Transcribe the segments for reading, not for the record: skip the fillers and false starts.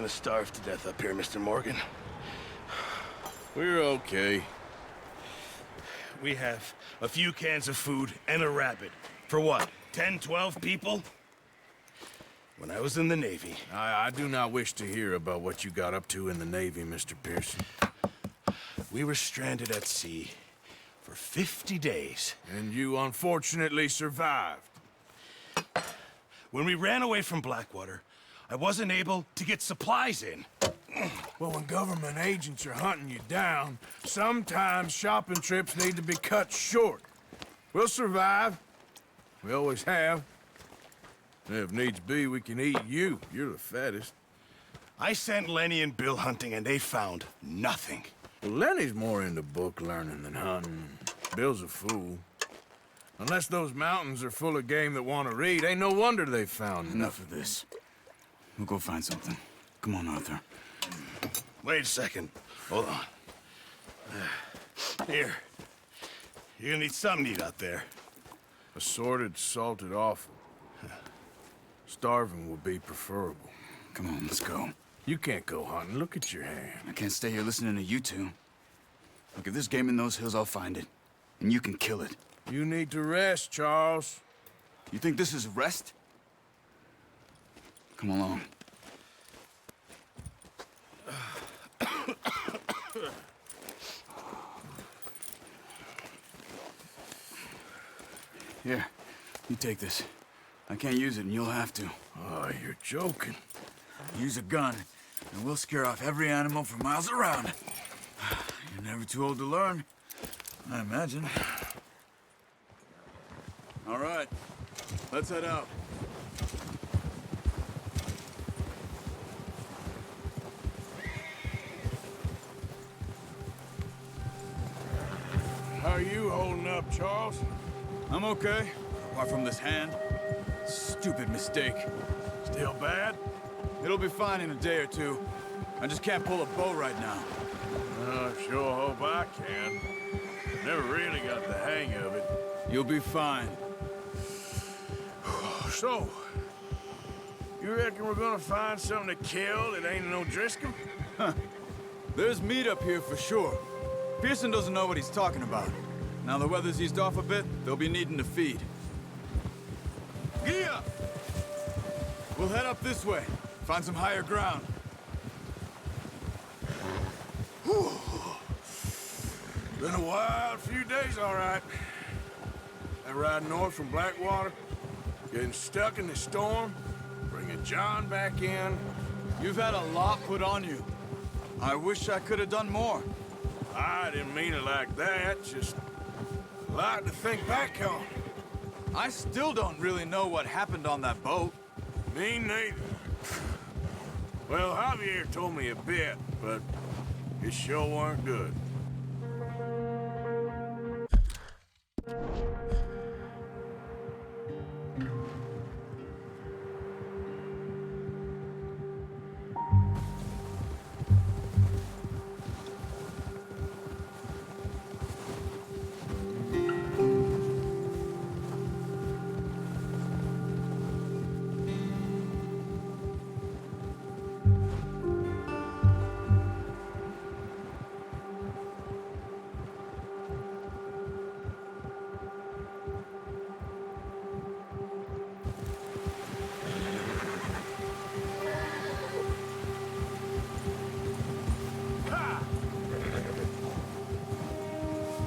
gonna starve to death up here, Mr. Morgan. We're okay. We have a few cans of food and a rabbit. For what, 10, 12 people? When I was in the Navy... I do not wish to hear about what you got up to in the Navy, Mr. Pearson. We were stranded at sea for 50 days. And you unfortunately survived. When we ran away from Blackwater, I wasn't able to get supplies in. Well, when government agents are hunting you down, sometimes shopping trips need to be cut short. We'll survive. We always have. If needs be, we can eat you. You're the fattest. I sent Lenny and Bill hunting, and they found nothing. Well, Lenny's more into book learning than hunting. Bill's a fool. Unless those mountains are full of game that want to read, ain't no wonder they found Enough of this. We'll go find something. Come on, Arthur. Wait a second. Hold on. Here. You're gonna need something to eat out there. Assorted, salted offal. Starving will be preferable. Come on, let's go. You can't go hunting. Look at your hand. I can't stay here listening to you two. Look, if there's game in those hills, I'll find it. And you can kill it. You need to rest, Charles. You think this is rest? Come along. Here, you take this. I can't use it, and you'll have to. Oh, you're joking. Use a gun, and we'll scare off every animal for miles around. You're never too old to learn, I imagine. All right, let's head out. How are you holding up, Charles? I'm okay, apart from this hand. Stupid mistake. Still bad? It'll be fine in a day or two. I just can't pull a bow right now. I sure hope I can. Never really got the hang of it. You'll be fine. So, you reckon we're gonna find something to kill that ain't no Driscoll? There's meat up here for sure. Pearson doesn't know what he's talking about. Now the weather's eased off a bit, they'll be needing to feed. Gee up! We'll head up this way. Find some higher ground. Whew. Been a wild few days, all right. That ride north from Blackwater, getting stuck in the storm, bringing John back in. You've had a lot put on you. I wish I could have done more. I didn't mean it like that, just a lot to think back on. I still don't really know what happened on that boat. Me neither. Well, Javier told me a bit, but it sure weren't good.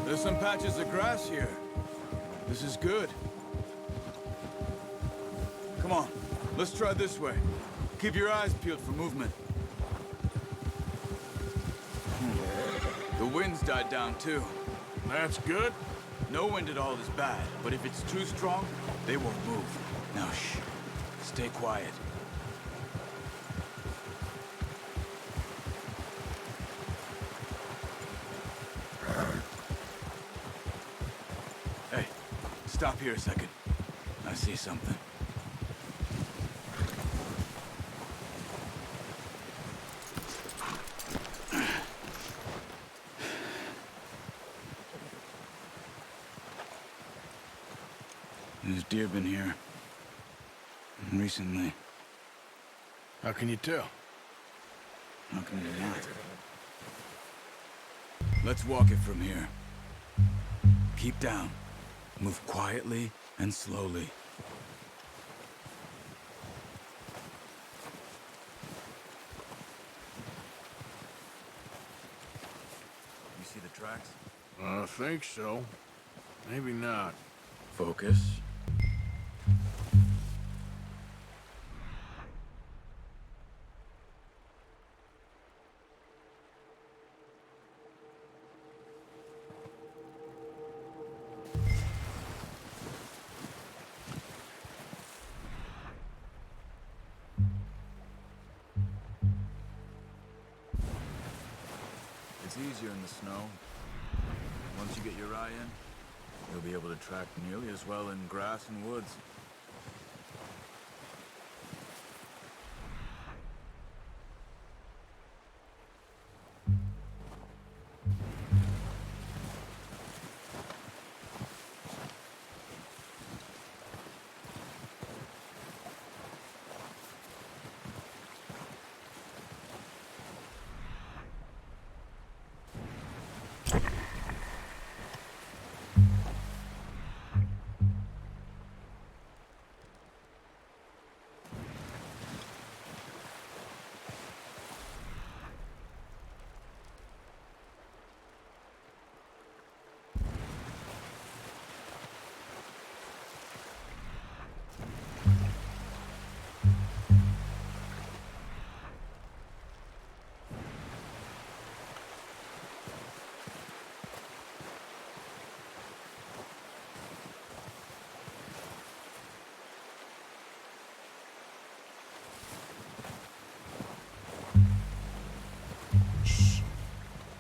There's some patches of grass here. This is good. Come on, let's try this way. Keep your eyes peeled for movement. The wind's died down too. That's good. No wind at all is bad, but if it's too strong, they won't move. Now shh, stay quiet. Hey, stop here a second. I see something. There's deer been here recently. How can you tell? How can you not? Let's walk it from here. Keep down. Move quietly and slowly. You see the tracks? I think so. Maybe not. Focus. It's easier in the snow. Once you get your eye in, you'll be able to track nearly as well in grass and woods.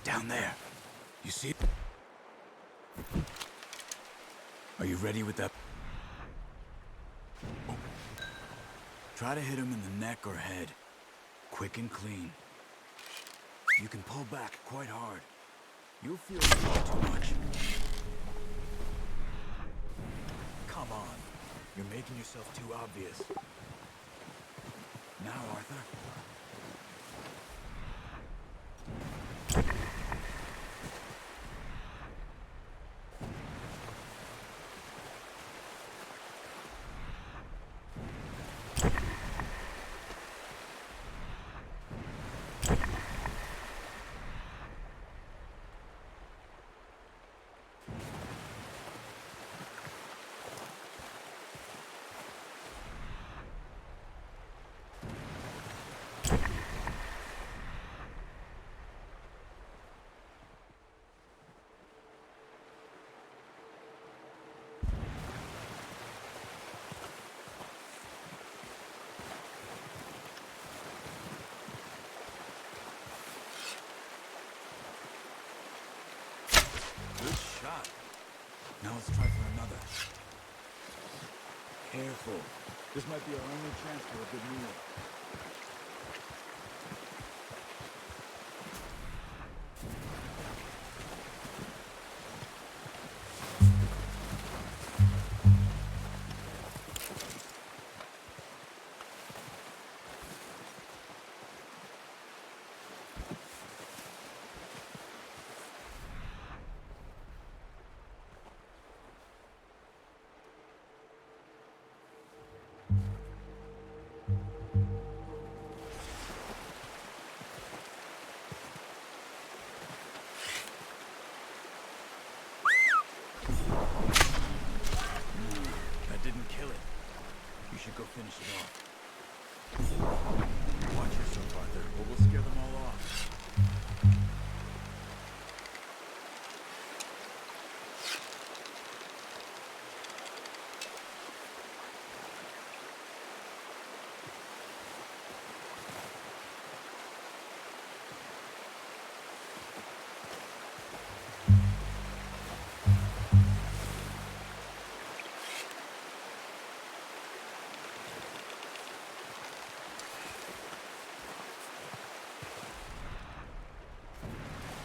Down there. You see? Are you ready with that? Oh. Try to hit him in the neck or head. Quick and clean. You can pull back quite hard. You'll feel too much. Come on. You're making yourself too obvious. Now, Arthur. Good shot. Now let's try for another. Careful. This might be our only chance for a good meal. Go finish it off. Watch yourself, Arthur, or we'll scare them all off.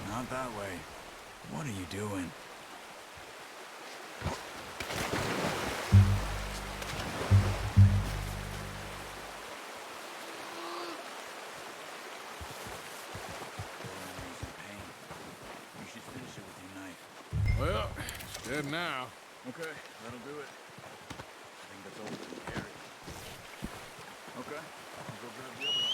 Not that way. What are you doing? Well, it's dead now. Okay, that'll do it. I think that's all we can carry. Okay, I'll go grab the other one.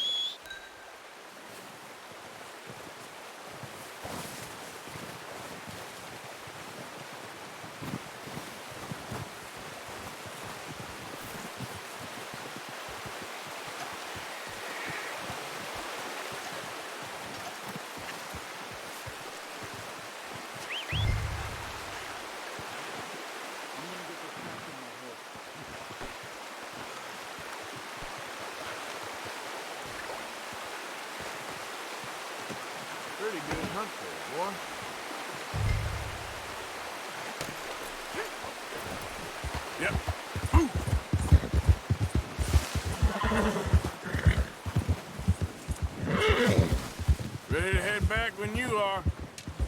Pretty good hunt there, boy. Yep. Ooh. Ready to head back when you are.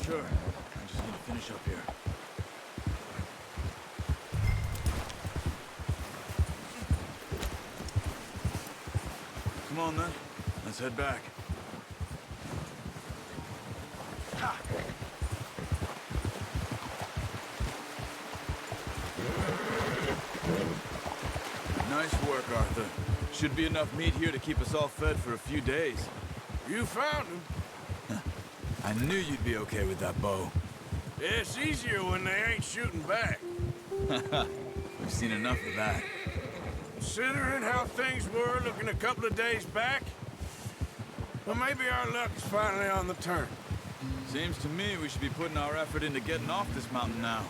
Sure. I just need to finish up here. Come on, then. Let's head back. Nice work, Arthur. Should be enough meat here to keep us all fed for a few days. You found him. I knew you'd be okay with that bow. It's easier when they ain't shooting back. We've seen enough of that. Considering how things were looking a couple of days back, well, maybe our luck is finally on the turn. Seems to me we should be putting our effort into getting off this mountain now.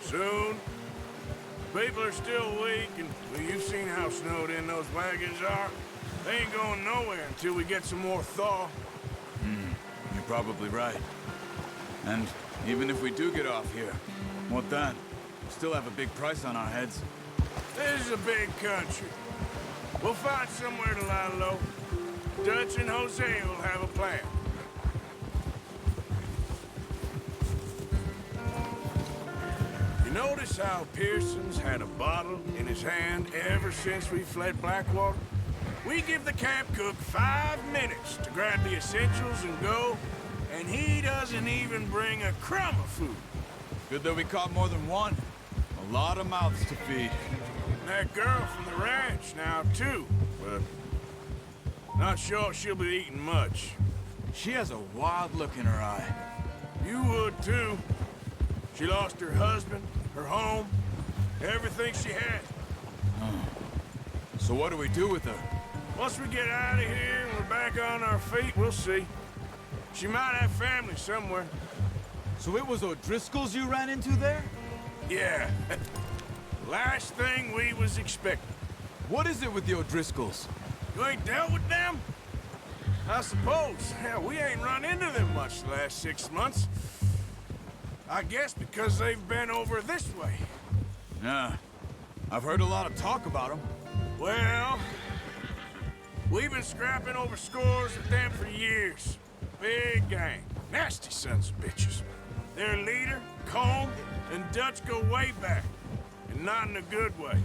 Soon. People are still weak, and well, you've seen how snowed in those wagons are. They ain't going nowhere until we get some more thaw. You're probably right. And even if we do get off here, what then? We still have a big price on our heads. This is a big country. We'll find somewhere to lie low. Dutch and Jose will have a plan. You notice how Pearson's had a bottle in his hand ever since we fled Blackwater? We give the camp cook 5 minutes to grab the essentials and go, and he doesn't even bring a crumb of food. Good that we caught more than one. A lot of mouths to feed. That girl from the ranch now, too, but not sure she'll be eating much. She has a wild look in her eye. You would, too. She lost her husband, her home, everything she had. So what do we do with her? Once we get out of here and we're back on our feet, we'll see. She might have family somewhere. So it was O'Driscoll's you ran into there? Yeah. Last thing we was expecting. What is it with the O'Driscolls? You ain't dealt with them? I suppose. Hell, we ain't run into them much the last 6 months. I guess because they've been over this way. Yeah. I've heard a lot of talk about them. Well, we've been scrapping over scores with them for years. Big gang. Nasty sons of bitches. Their leader, Combe, and Dutch go way back. And not in a good way.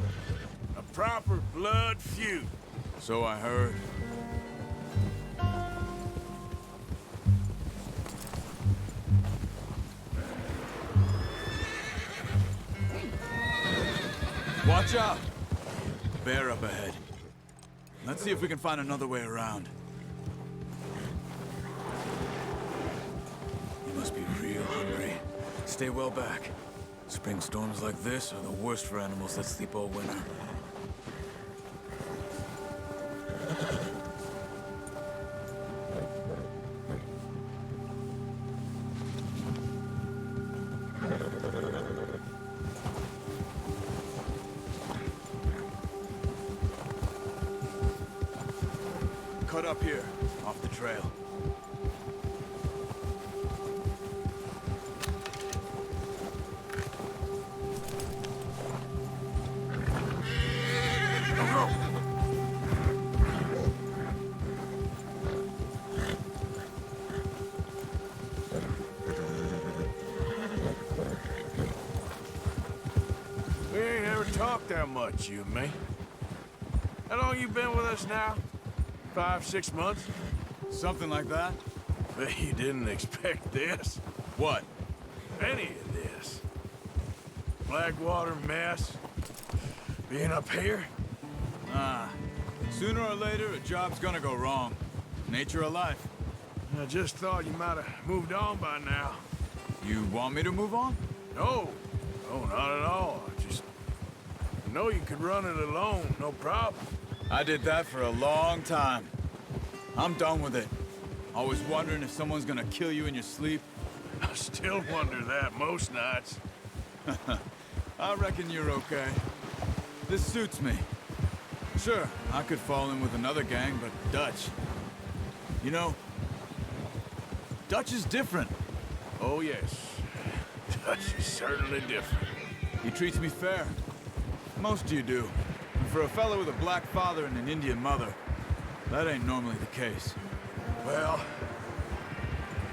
A proper blood feud. So I heard. Watch out! Bear up ahead. Let's see if we can find another way around. You must be real hungry. Stay well back. Spring storms like this are the worst for animals that sleep all winter. Cut up here, off the trail. We ain't ever talked that much, you and me. How long you been with us now? 5, 6 months? Something like that? Bet you didn't expect this. What? any of this. Blackwater mess. Being up here? Ah, sooner or later, a job's gonna go wrong. Nature of life. I just thought you might have moved on by now. You want me to move on? No. No, not at all. I know you could run it alone, no problem. I did that for a long time. I'm done with it. Always wondering if someone's gonna kill you in your sleep. I still wonder that most nights. I reckon you're okay. This suits me. Sure, I could fall in with another gang, but Dutch... You know, Dutch is different. Oh, yes. Dutch is certainly different. He treats me fair. Most of you do. And for a fellow with a black father and an Indian mother, that ain't normally the case. Well,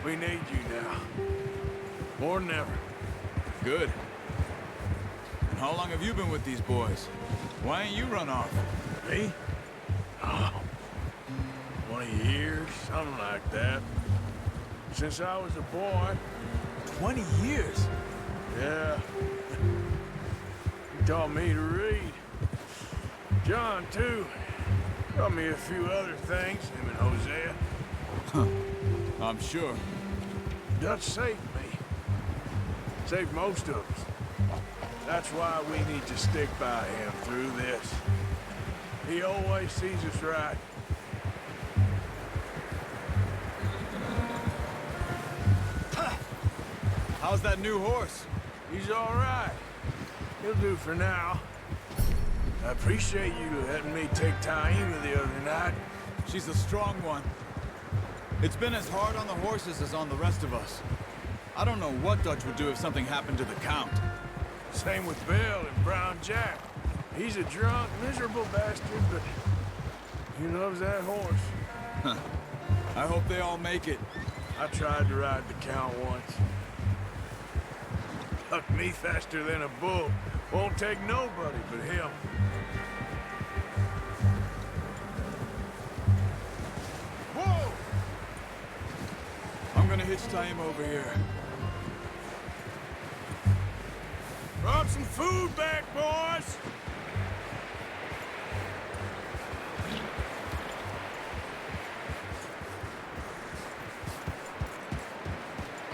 we need you now. More than ever. Good. And how long have you been with these boys? Why ain't you run off? Me? Oh, 20 years, something like that. Since I was a boy. 20 years? Yeah. He taught me to read. John, too. Taught me a few other things, him and Hosea. I'm sure. Dutch saved me. Saved most of us. That's why we need to stick by him through this. He always sees us right. How's that new horse? He's all right. He'll do for now. I appreciate you letting me take Taima the other night. She's a strong one. It's been as hard on the horses as on the rest of us. I don't know what Dutch would do if something happened to the Count. Same with Bill and Brown Jack. He's a drunk, miserable bastard, but he loves that horse. I hope they all make it. I tried to ride the Count once. Tucked me faster than a bull. Won't take nobody but him. Whoa! I'm gonna hitch Taima over here. Brought some food back, boys!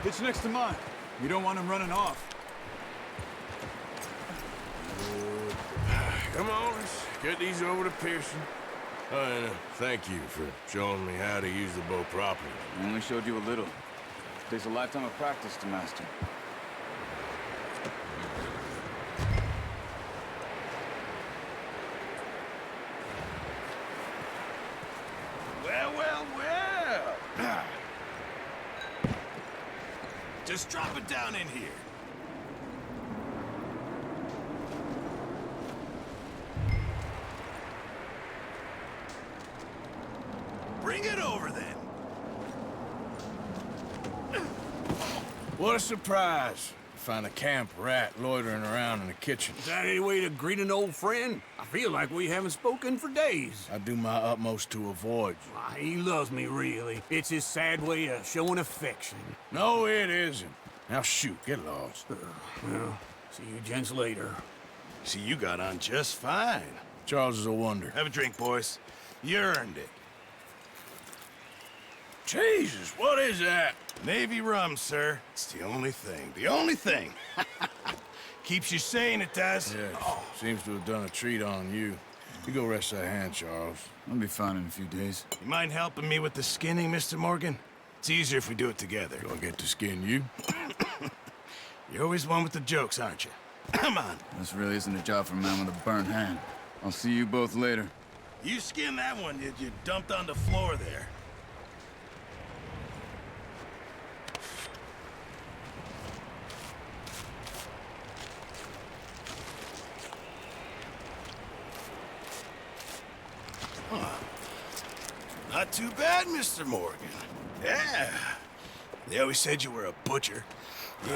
Hitch next to mine. You don't want him running off. Come on, let's get these over to Pearson. And thank you for showing me how to use the bow properly. I only showed you a little. Takes a lifetime of practice to master. Well, well, well. Just drop it down in here. Bring it over, then. What a surprise. Find a camp rat loitering around in the kitchen. Is that any way to greet an old friend? I feel like we haven't spoken for days. I do my utmost to avoid you. Why, he loves me, really. It's his sad way of showing affection. No, it isn't. Now shoot, get lost. Well, see you gents later. See, you got on just fine. Charles is a wonder. Have a drink, boys. You earned it. Jesus, what is that? Navy rum, sir. It's the only thing. The only thing. Keeps you sane, it does. Yes, seems to have done a treat on you. You go rest that hand, Charles. I'll be fine in a few days. You mind helping me with the skinning, Mr. Morgan? It's easier if we do it together. Do I get to skin you? You're always one with the jokes, aren't you? Come on. This really isn't a job for a man with a burnt hand. I'll see you both later. You skinned that one you dumped on the floor there. Not too bad, Mr. Morgan. Yeah. They always said you were a butcher.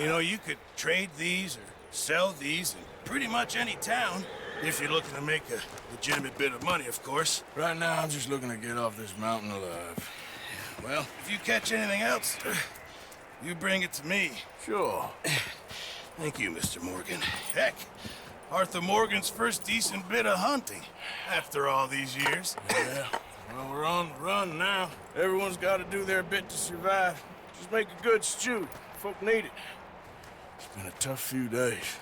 You know, you could trade these or sell these in pretty much any town, if you're looking to make a legitimate bit of money, of course. Right now, I'm just looking to get off this mountain alive. Well, if you catch anything else, you bring it to me. Sure. Thank you, Mr. Morgan. Heck, Arthur Morgan's first decent bit of hunting after all these years. Yeah, well, we're on the run now. Everyone's got to do their bit to survive. Just make a good stew. Folk need it. It's been a tough few days.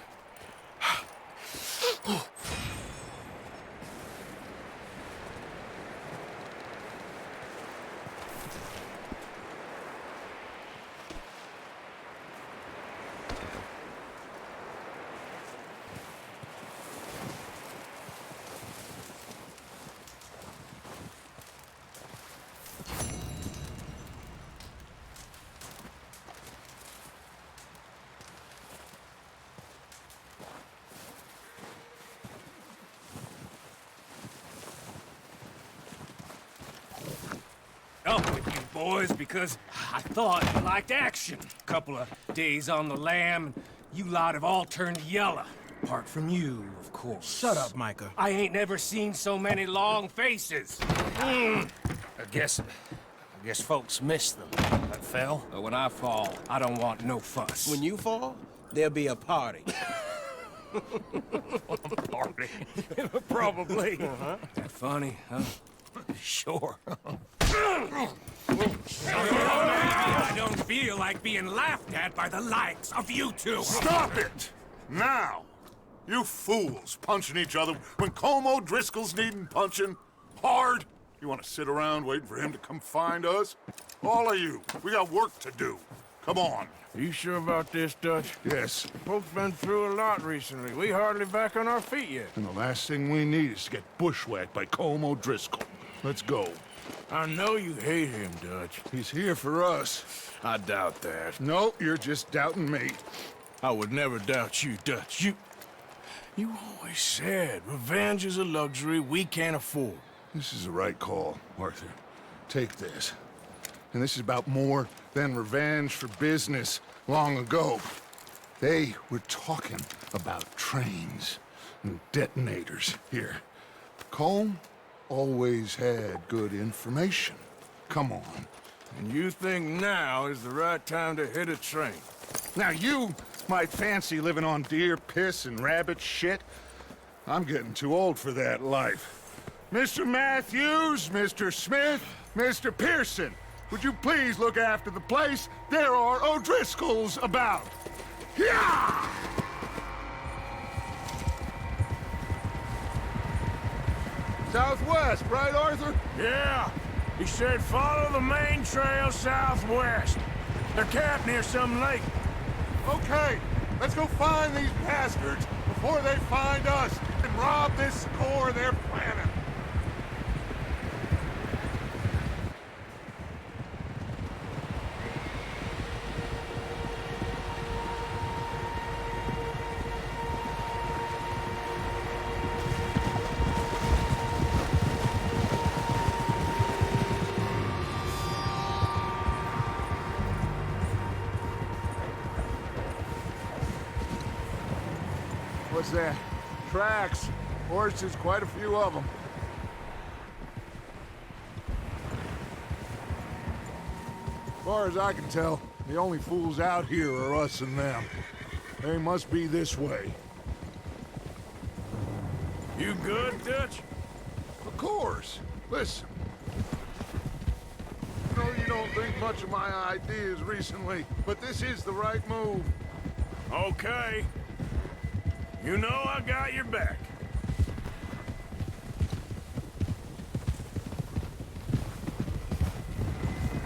Up with you boys because I thought you liked action. Couple of days on the lam, and you lot have all turned yellow. Apart from you, of course. Shut up, Micah. I ain't never seen so many long faces. I guess folks miss them. That fell. But when I fall, I don't want no fuss. When you fall, there'll be a party. Party. Probably. That funny, huh? Sure. I don't feel like being laughed at by the likes of you two. Stop it! Now! You fools punching each other when Colm O'Driscoll's needing punching. Hard! You want to sit around waiting for him to come find us? All of you, we got work to do. Come on. Are you sure about this, Dutch? Yes. Folks been through a lot recently. We hardly back on our feet yet. And the last thing we need is to get bushwhacked by Colm O'Driscoll. Let's go. I know you hate him, Dutch. He's here for us. I doubt that. No, you're just doubting me. I would never doubt you, Dutch. You always said revenge is a luxury we can't afford. This is the right call, Arthur. Take this. And this is about more than revenge for business long ago. They were talking about trains and detonators here. Colm always had good information. Come on. And you think now is the right time to hit a train? Now you might fancy living on deer piss and rabbit shit. I'm getting too old for that life. Mr. Matthews, Mr. Smith, Mr. Pearson, would you please look after the place? There are O'Driscolls about. Yeah! Southwest, right, Arthur? Yeah. He said follow the main trail southwest. They're camped near some lake. Okay, let's go find these bastards before they find us and rob this score they're planning. What's that? Tracks. Horses, quite a few of them. As far as I can tell, the only fools out here are us and them. They must be this way. You good, Dutch? Of course. Listen. I know you don't think much of my ideas recently, but this is the right move. Okay. You know I got your back.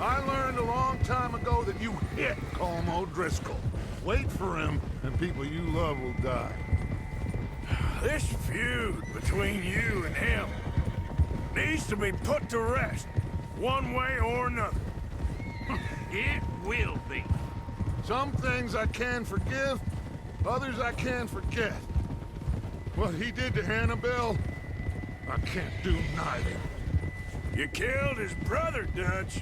I learned a long time ago that you hit Colm O'Driscoll. Wait for him, and people you love will die. This feud between you and him needs to be put to rest, one way or another. It will be. Some things I can forgive, others I can forget. What he did to Hannibal, I can't do neither. You killed his brother, Dutch.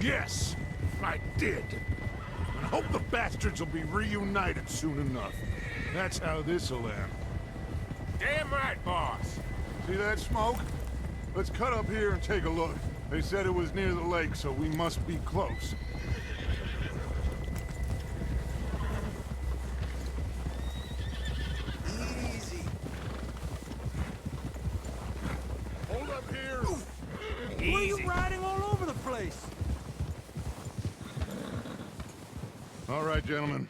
Yes, I did. And I hope the bastards will be reunited soon enough. That's how this'll end. Damn right, boss. See that smoke? Let's cut up here and take a look. They said it was near the lake, so we must be close. right, gentlemen.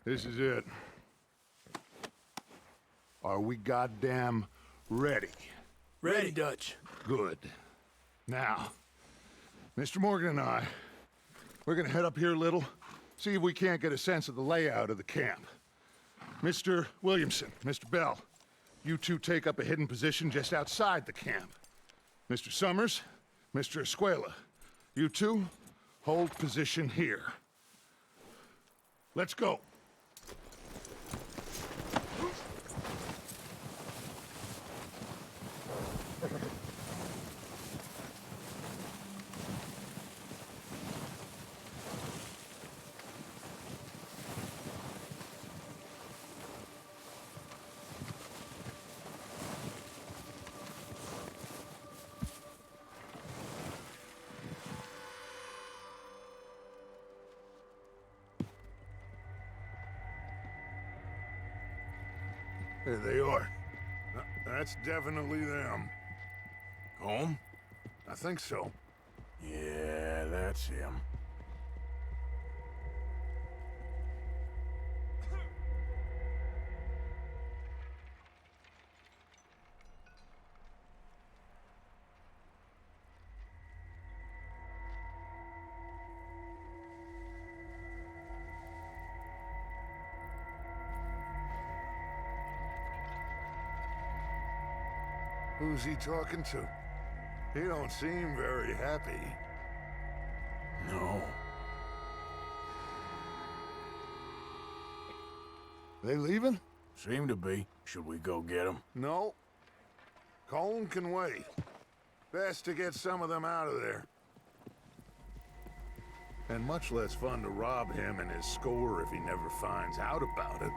This is it. Are we goddamn ready? Ready, Dutch. Good. Now, Mr. Morgan and I, we're gonna head up here a little, see if we can't get a sense of the layout of the camp. Mr. Williamson, Mr. Bell, you two take up a hidden position just outside the camp. Mr. Summers, Mr. Escuela, you two hold position here. Let's go. There they are. That's definitely them. Home? I think so. Yeah, that's him. Who's he talking to? He don't seem very happy. No. They leaving? Seem to be. Should we go get him? No. Colin can wait. Best to get some of them out of there. And much less fun to rob him and his score if he never finds out about it.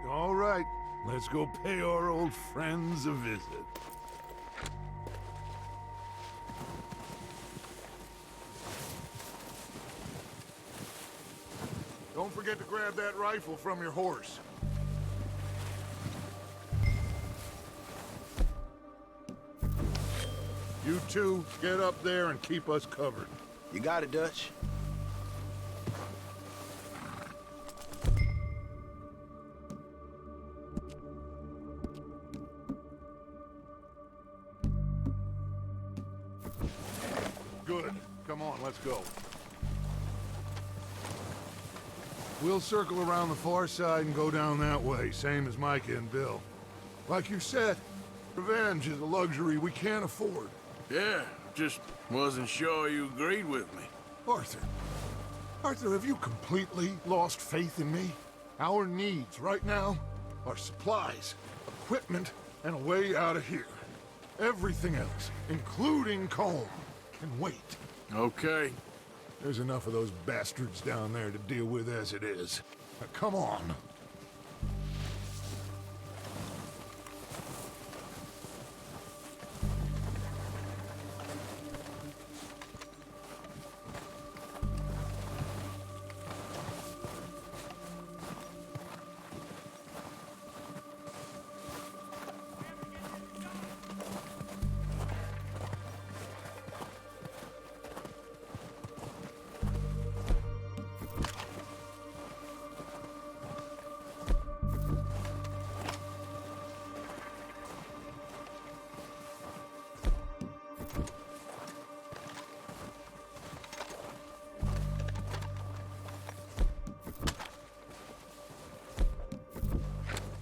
All right, let's go pay our old friends a visit. Don't forget to grab that rifle from your horse. You two, get up there and keep us covered. You got it, Dutch. Good. Come on, let's go. We'll circle around the far side and go down that way, same as Micah and Bill. Like you said, revenge is a luxury we can't afford. Yeah, just wasn't sure you agreed with me. Arthur, have you completely lost faith in me? Our needs right now are supplies, equipment, and a way out of here. Everything else, including Colm, can wait. Okay. There's enough of those bastards down there to deal with as it is. Now, come on.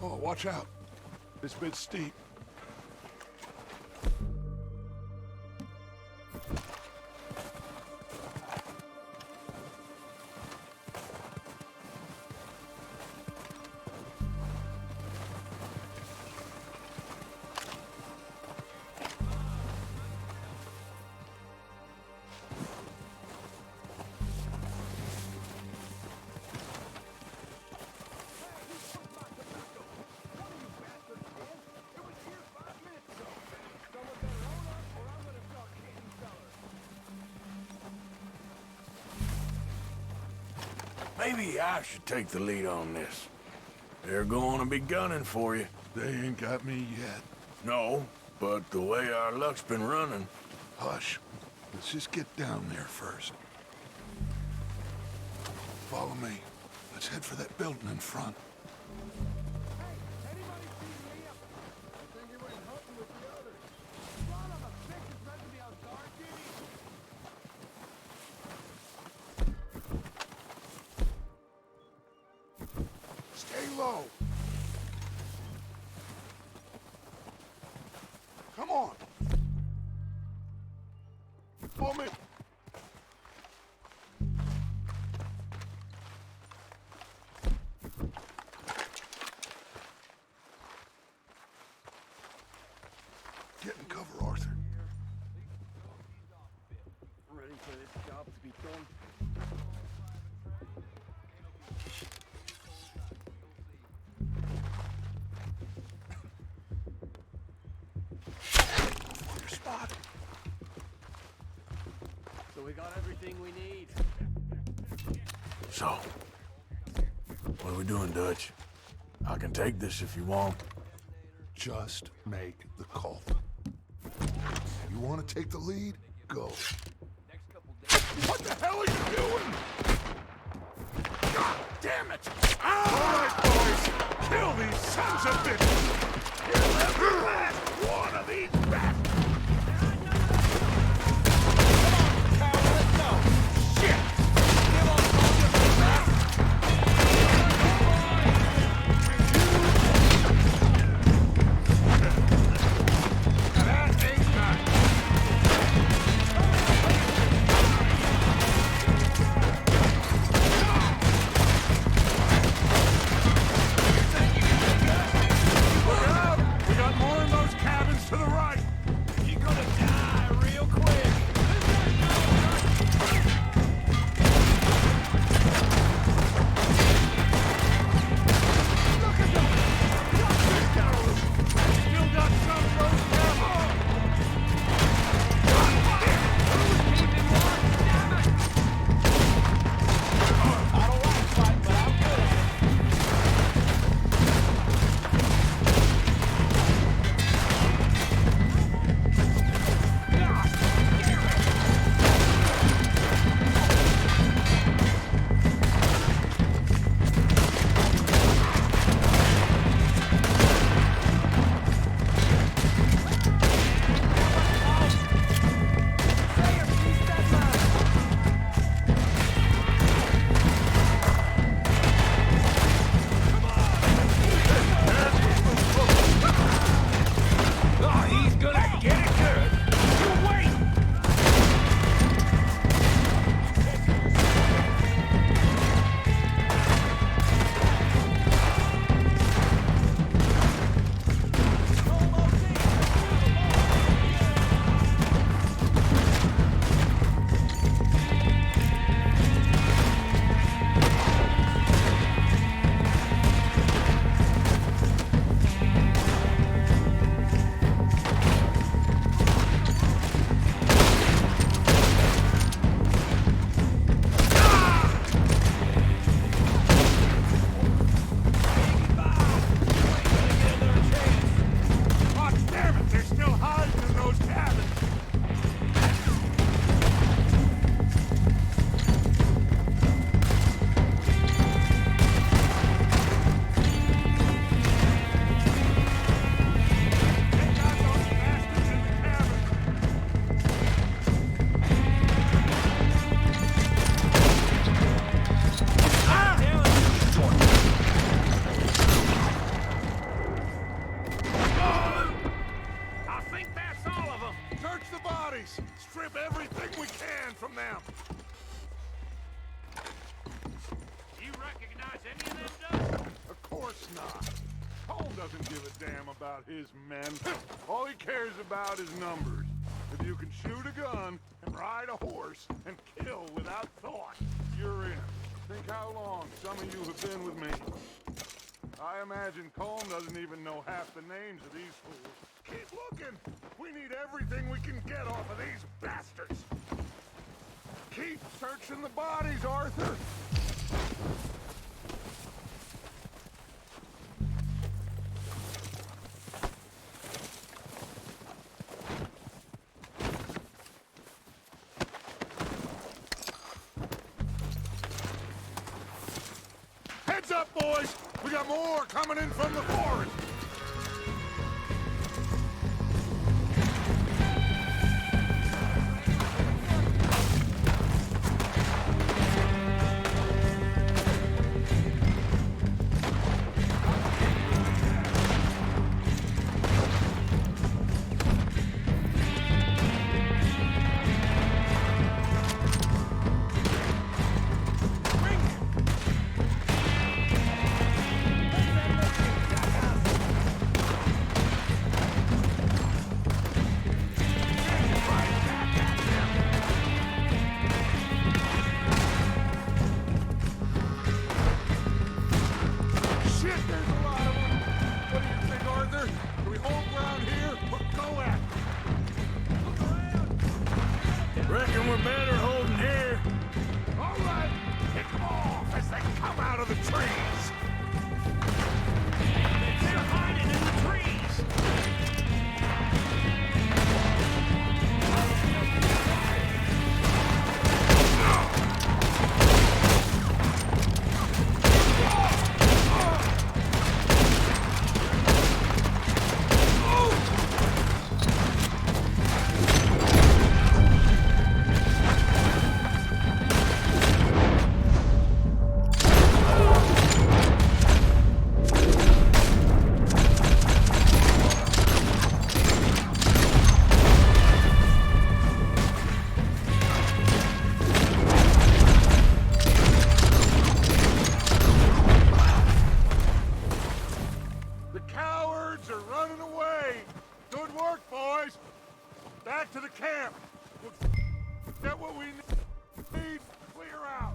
Oh, watch out. This bit's steep. Maybe I should take the lead on this. They're going to be gunning for you. They ain't got me yet. No, but the way our luck's been running... Hush. Let's just get down there first. Follow me. Let's head for that building in front. Stay low. Come on. Woman. Get in cover, Arthur. Ready for this job to be done. On your spot. So we got everything we need. So, what are we doing, Dutch? I can take this if you want. Just make the call. You want to take the lead? Go. What the hell are you doing? God damn it! All right, boys. Kill these sons of bitches. Kill every last one of these bastards. Strip everything we can from them. You recognize any of them, Dutch? Of course not. Cole doesn't give a damn about his men. All he cares about is numbers. If you can shoot a gun and ride a horse and kill without thought, you're in. Think how long some of you have been with me. I imagine Colm doesn't even know half the names of these fools. Keep looking! We need everything we can get off of these bastards! Keep searching the bodies, Arthur! Heads up, boys! We got more coming in from the forest! Reckon we're better holding here. All right, kick them off as they come out of the trees. They're hiding in the trees! The cowards are running away. Good work, boys. Back to the camp. We'll get what we need. Clear out.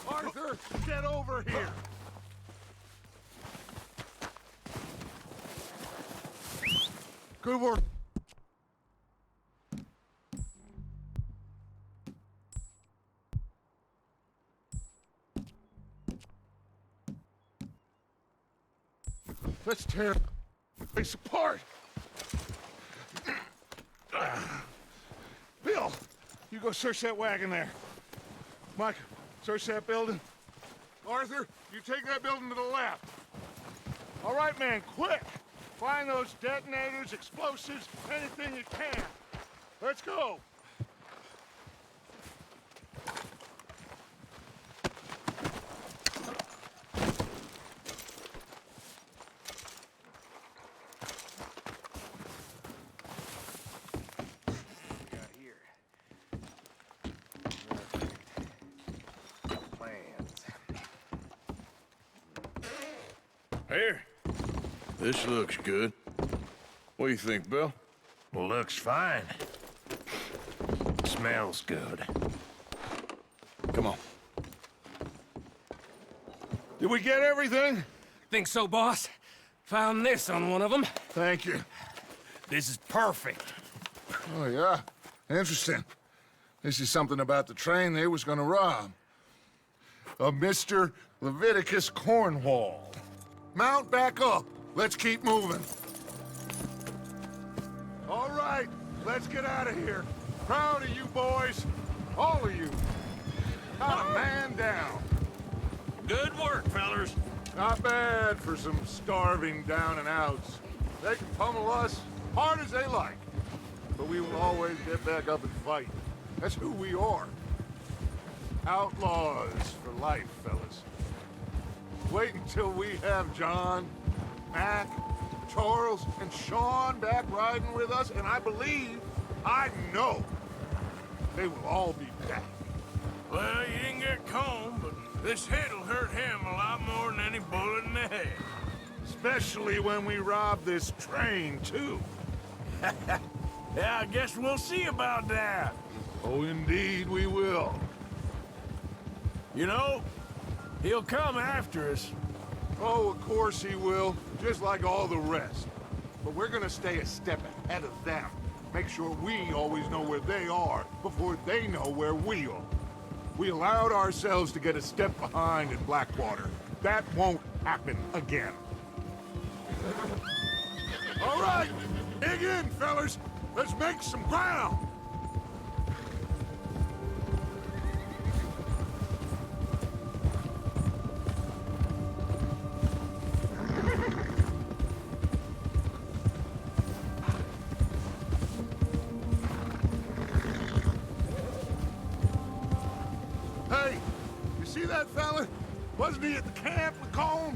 Arthur, get over here! Good work. Let's tear the place apart. Bill, you go search that wagon there. Mike, search that building. Arthur, you take that building to the left. All right, man, quick! Find those detonators, explosives, anything you can. Let's go! Here. This looks good. What do you think, Bill? Looks fine. Smells good. Come on. Did we get everything? Think so, boss? Found this on one of them. Thank you. This is perfect. Oh, yeah? Interesting. This is something about the train they was gonna rob. A Mr. Leviticus Cornwall. Mount back up. Let's keep moving. All right, let's get out of here. Proud of you boys. All of you. Not a man down. Good work, fellers. Not bad for some starving down and outs. They can pummel us hard as they like. But we will always get back up and fight. That's who we are. Outlaws for life, fellas. Wait until we have John, Mac, Charles, and Sean back riding with us, and I know, they will all be back. Well, This hit'll hurt him a lot more than any bullet in the head. Especially when we rob this train, too. Yeah, I guess we'll see about that. Oh, indeed we will. You know, he'll come after us. Oh, of course he will, just like all the rest. But we're gonna stay a step ahead of them. Make sure we always know where they are before they know where we are. We allowed ourselves to get a step behind in Blackwater. That won't happen again. All right, dig in, fellas. Let's make some ground. Hey, you see that fella? Wasn't he at the camp with Colm?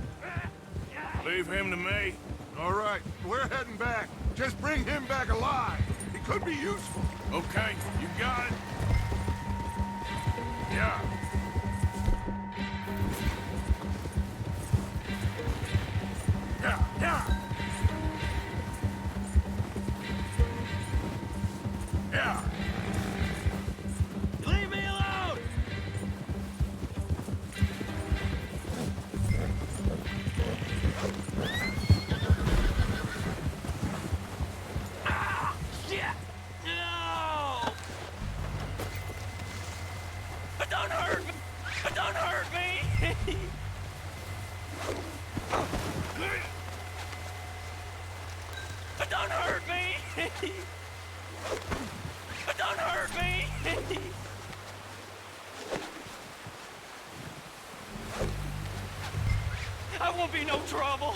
Leave him to me. All right, we're heading back. Just bring him back alive. He could be useful. Okay, you got it. Yeah. Yeah, yeah. Yeah. Leave me alone! Ah! Shit! No! Don't hurt me! Don't hurt me! Don't hurt me! Don't hurt me! I won't be no trouble.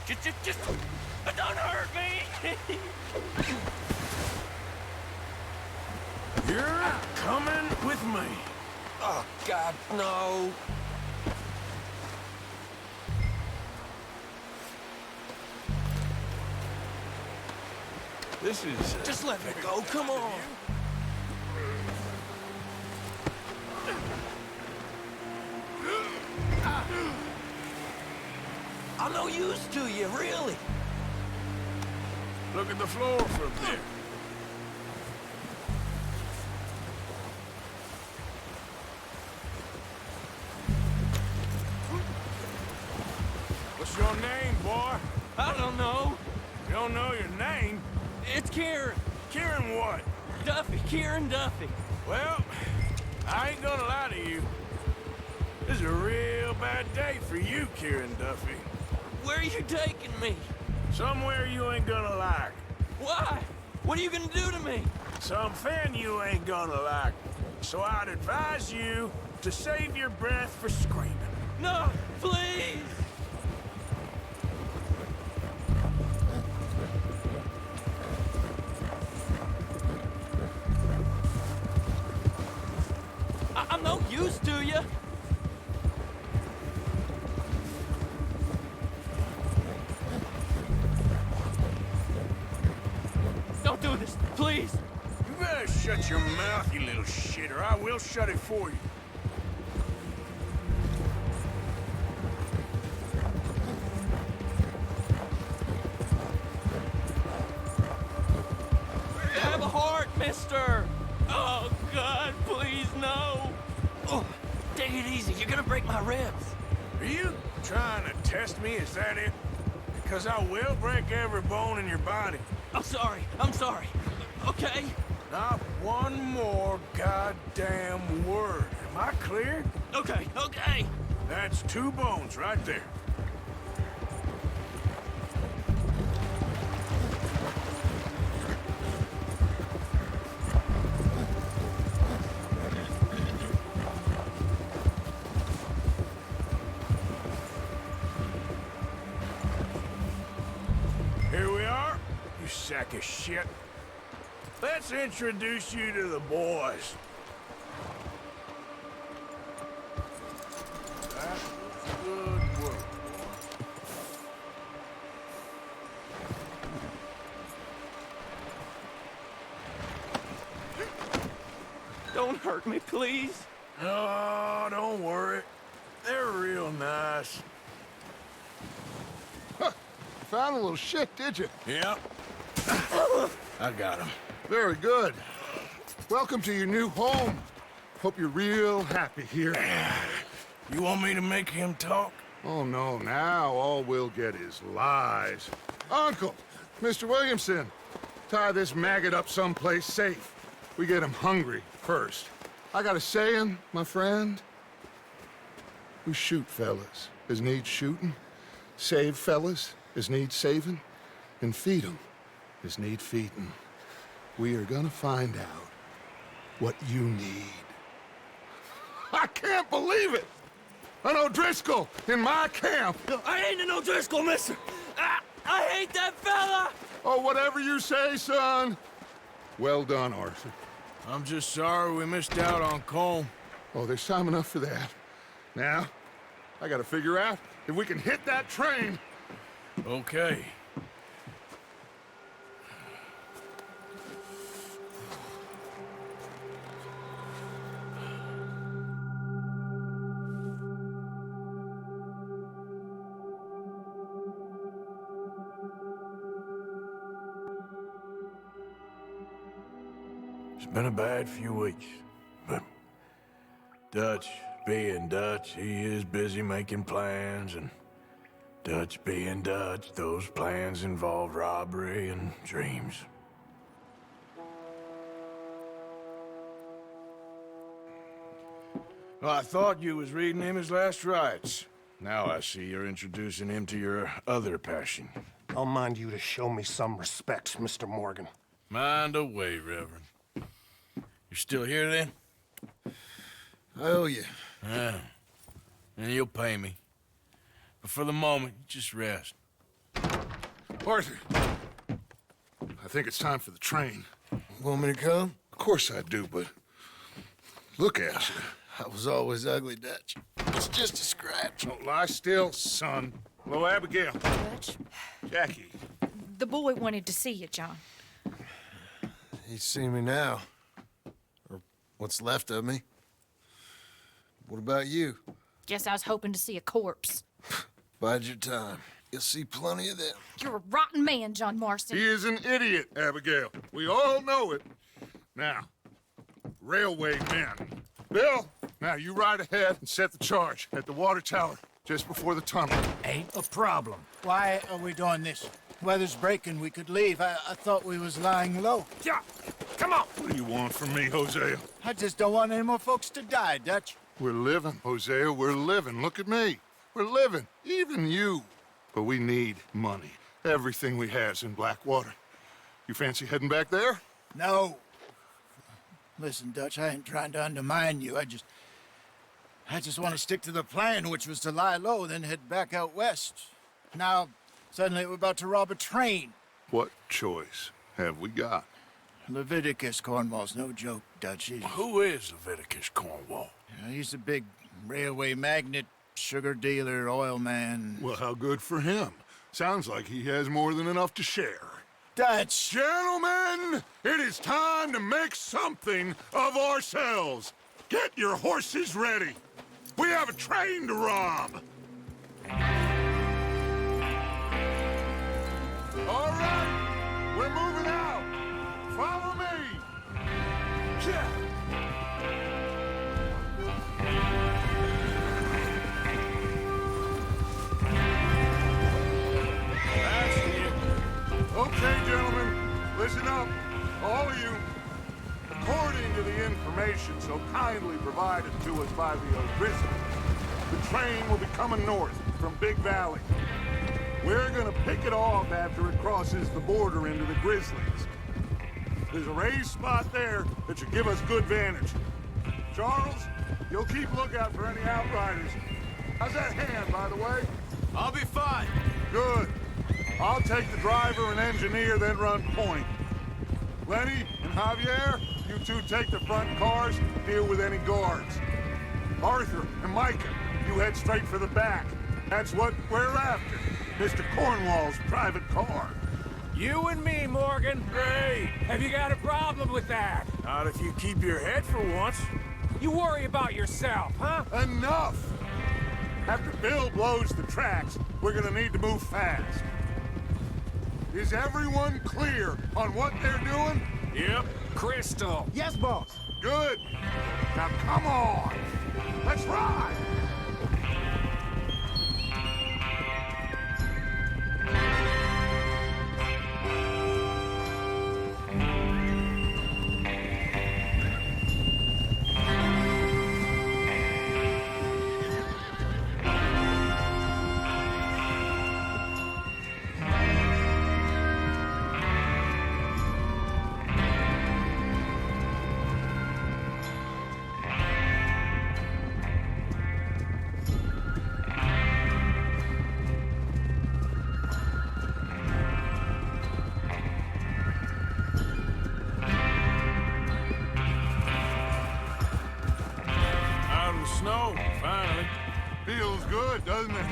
Just don't hurt me. You're coming with me. Oh, God, no. This is... Just let me go, come on. I'm no use to you, really. Look at the floor from there. What's your name, boy? I don't know. You don't know your name? It's Kieran. Kieran what? Duffy. Kieran Duffy. Well, I ain't gonna lie to you. This is a real bad day for you, Kieran Duffy. Where are you taking me? Somewhere you ain't gonna like. Why? What are you gonna do to me? Something you ain't gonna like. So I'd advise you to save your breath for screaming. No, please. I'm no use to you. Don't do this, please. You better shut your mouth, you little shit, or I will shut it for you. Have a heart, mister. Oh, God, please, no. Oh, take it easy. You're gonna break my ribs. Are you trying to test me? Is that it? Because I will break every bone in your body. I'm sorry. I'm sorry. Okay? Not one more goddamn word. Am I clear? Okay, okay. That's 2 bones right there. Here we are, you sack of shit. Let's introduce you to the boys. That was good work, boy. Don't hurt me, please. Oh, don't worry. They're real nice. Huh. Found a little shit, did you? Yep. I got him. Very good. Welcome to your new home. Hope you're real happy here. You want me to make him talk? Oh, no, now all we'll get is lies. Uncle, Mr. Williamson, tie this maggot up someplace safe. We get him hungry first. I got a saying, my friend. We shoot fellas as need shooting, save fellas as need saving, and feed 'em as need feeding. We are gonna find out what you need. I can't believe it! An O'Driscoll in my camp! I ain't an O'Driscoll, mister! I hate that fella! Oh, whatever you say, son. Well done, Arthur. I'm just sorry we missed out on Colm. Oh, there's time enough for that. Now, I gotta figure out if we can hit that train. Okay. It's been a bad few weeks, but Dutch being Dutch, he is busy making plans, and Dutch being Dutch, those plans involve robbery and dreams. Well, I thought you was reading him his last rites. Now I see you're introducing him to your other passion. I'll mind you to show me some respect, Mr. Morgan. Mind away, Reverend. You still here, then? I owe you. Yeah. And you'll pay me. But for the moment, just rest. Arthur, I think it's time for the train. Want me to come? Of course I do, but look at you. I was always ugly, Dutch. It's just a scratch. Don't lie still, son. Hello, Abigail. Dutch, Jackie. the boy wanted to see you, John. He's seen me now. Or what's left of me. What about you? Guess I was hoping to see a corpse. Bide your time. You'll see plenty of them. You're a rotten man, John Marston. He is an idiot, Abigail. We all know it. Now, railway men. Bill, now you ride ahead and set the charge at the water tower just before the tunnel. Ain't a problem. Why are we doing this? Weather's breaking. We could leave. I thought we was lying low. Yeah, come on. What do you want from me, Hosea? I just don't want any more folks to die, Dutch. We're living, Hosea. We're living. Look at me. We're living. Even you. But we need money. Everything we has in Blackwater. You fancy heading back there? No. Listen, Dutch, I ain't trying to undermine you. I just want to stick to the plan, which was to lie low, then head back out west. Now, suddenly we're about to rob a train. What choice have we got? Leviticus Cornwall's no joke, Dutch. Who is Leviticus Cornwall? He's a big railway magnate, sugar dealer, oil man. Well, how good for him. Sounds like he has more than enough to share. Dutch! Gentlemen, it is time to make something of ourselves. Get your horses ready. We have a train to rob. All right, we're moving out. Follow me. Yeah. That's it. Okay, gentlemen, listen up, all of you. According to the information so kindly provided to us by the O'Driscoll, the train will be coming north from Big Valley. We're gonna pick it off after it crosses the border into the Grizzlies. There's a raised spot there that should give us good vantage. Charles, you'll keep lookout for any outriders. How's that hand, by the way? I'll be fine. Good. I'll take the driver and engineer, then run point. Lenny and Javier, you two take the front cars, deal with any guards. Arthur and Micah, you head straight for the back. That's what we're after. Mr. Cornwall's private car. You and me, Morgan. Great. Have you got a problem with that? Not if you keep your head for once. You worry about yourself, huh? Enough! After Bill blows the tracks, we're gonna need to move fast. Is everyone clear on what they're doing? Yep. Crystal. Yes, boss. Good. Now come on. Let's ride. Snow, finally. Feels good, doesn't it?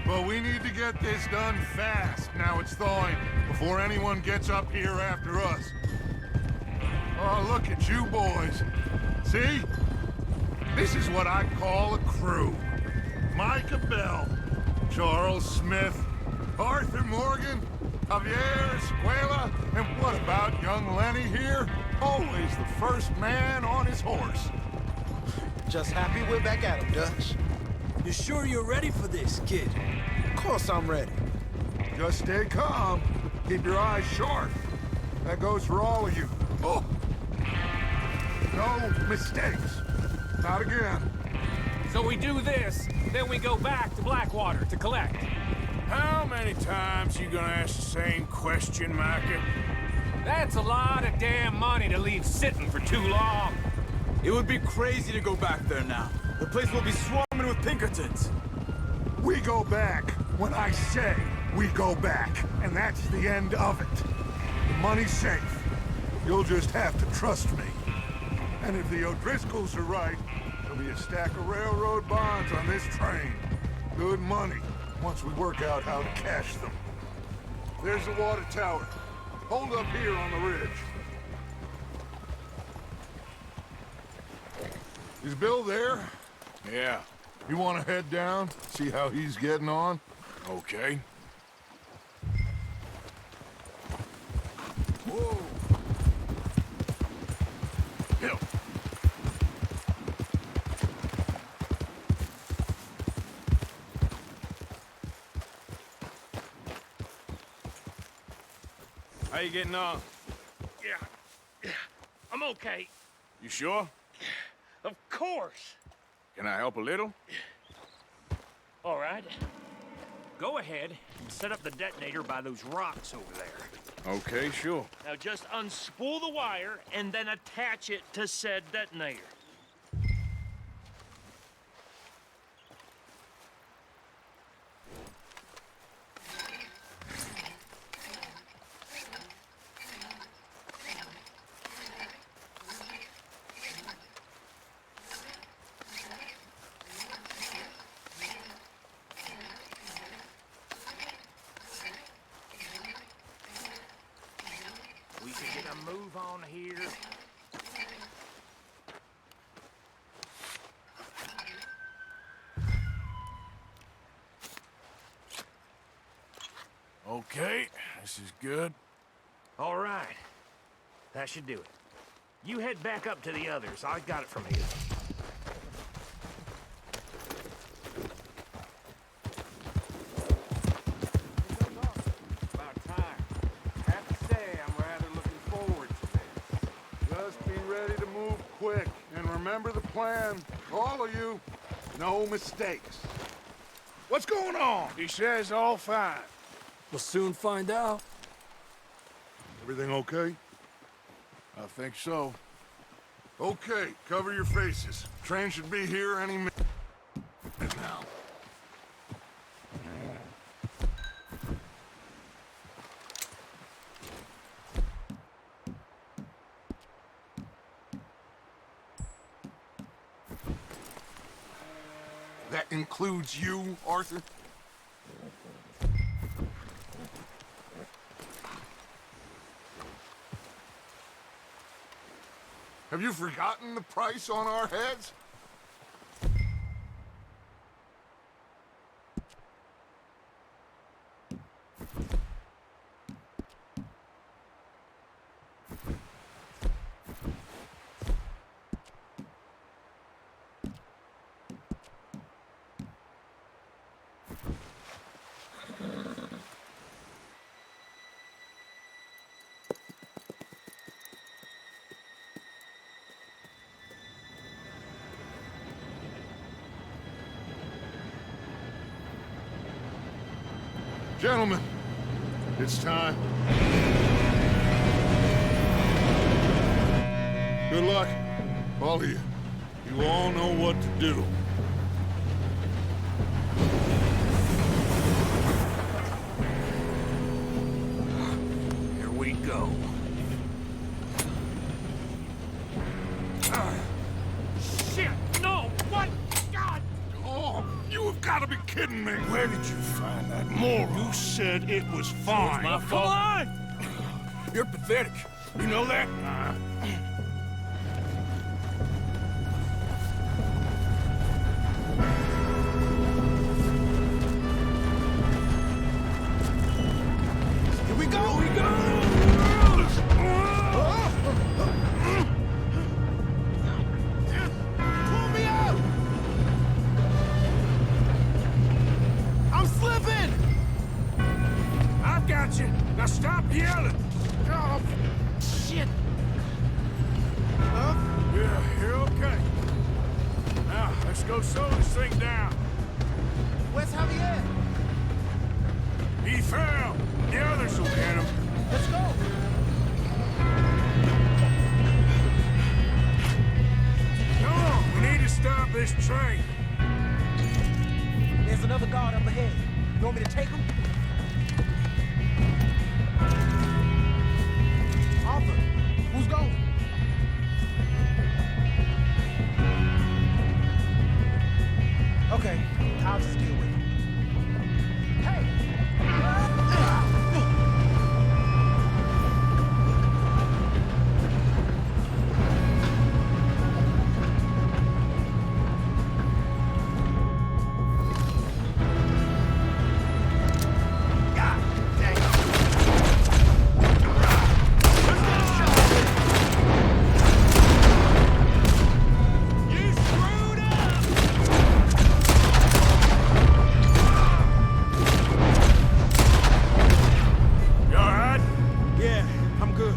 But we need to get this done fast. Now it's thawing, before anyone gets up here after us. Oh, look at you boys. See? This is what I call a crew. Micah Bell, Charles Smith, Arthur Morgan, Javier Escuela, and what about young Lenny here? Always the first man on his horse. Just happy we're back at him, Dutch. You sure you're ready for this, kid? Of course I'm ready. Just stay calm. Keep your eyes sharp. That goes for all of you. Oh! No mistakes. Not again. So we do this, then we go back to Blackwater to collect. How many times you gonna ask the same question, Micah? That's a lot of damn money to leave sitting for too long. It would be crazy to go back there now. The place will be swarming with Pinkertons. We go back when I say we go back, and that's the end of it. The money's safe. You'll just have to trust me. And if the O'Driscolls are right, there'll be a stack of railroad bonds on this train. Good money, once we work out how to cash them. There's the water tower. Hold up here on the ridge. Is Bill there? Yeah. You want to head down, see how he's getting on? Okay. Whoa! Bill. How you getting on? Yeah, I'm okay. You sure? Of course. Can I help a little? All right. Go ahead and set up the detonator by those rocks over there. Okay, sure. Now just unspool the wire and then attach it to said detonator. We can get a move on here. Okay, this is good. All right. That should do it. You head back up to the others. I got it from here. About time. Have to say, I'm rather looking forward to this. Just be ready to move quick, and remember the plan. All of you, no mistakes. What's going on? He says all fine. We'll soon find out. Everything okay? I think so. Okay, cover your faces. Train should be here any minute now. That includes you, Arthur? Have you forgotten the price on our heads? Gentlemen, it's time. Good luck, all of you. You all know what to do. Here we go. Shit! No! What? God! Oh, you have got to be kidding me. Where did you find that moron? You said it was fine. My fault. Come on! You're pathetic. You know that? Here we go! Here we go! Pull me out! I'm slipping! I've got you. Now stop yelling. Oh, shit! Yeah, you're okay. Now, let's go slow this thing down. Where's Javier? He fell. The others will get him. Let's go! Come on, we need to stop this train. There's another guard up ahead. You want me to take him? Arthur, who's going? Okay, I'll just deal with it. Hey! You all right? Yeah, I'm good.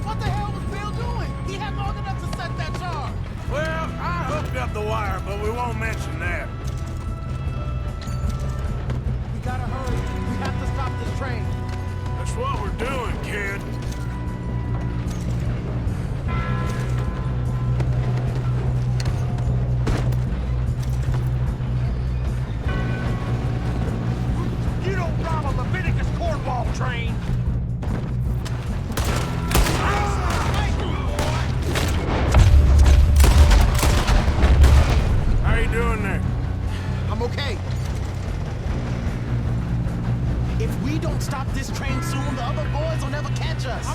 What the hell was Bill doing? He had long enough to set that charge. Well, I hooked up the wire, but we won't mention that. We gotta hurry. We have to stop this train. That's what we're doing, kid. You don't rob a Leviticus cornball train! How you doing there? I'm okay. If we don't stop this train soon, the other boys will never catch us.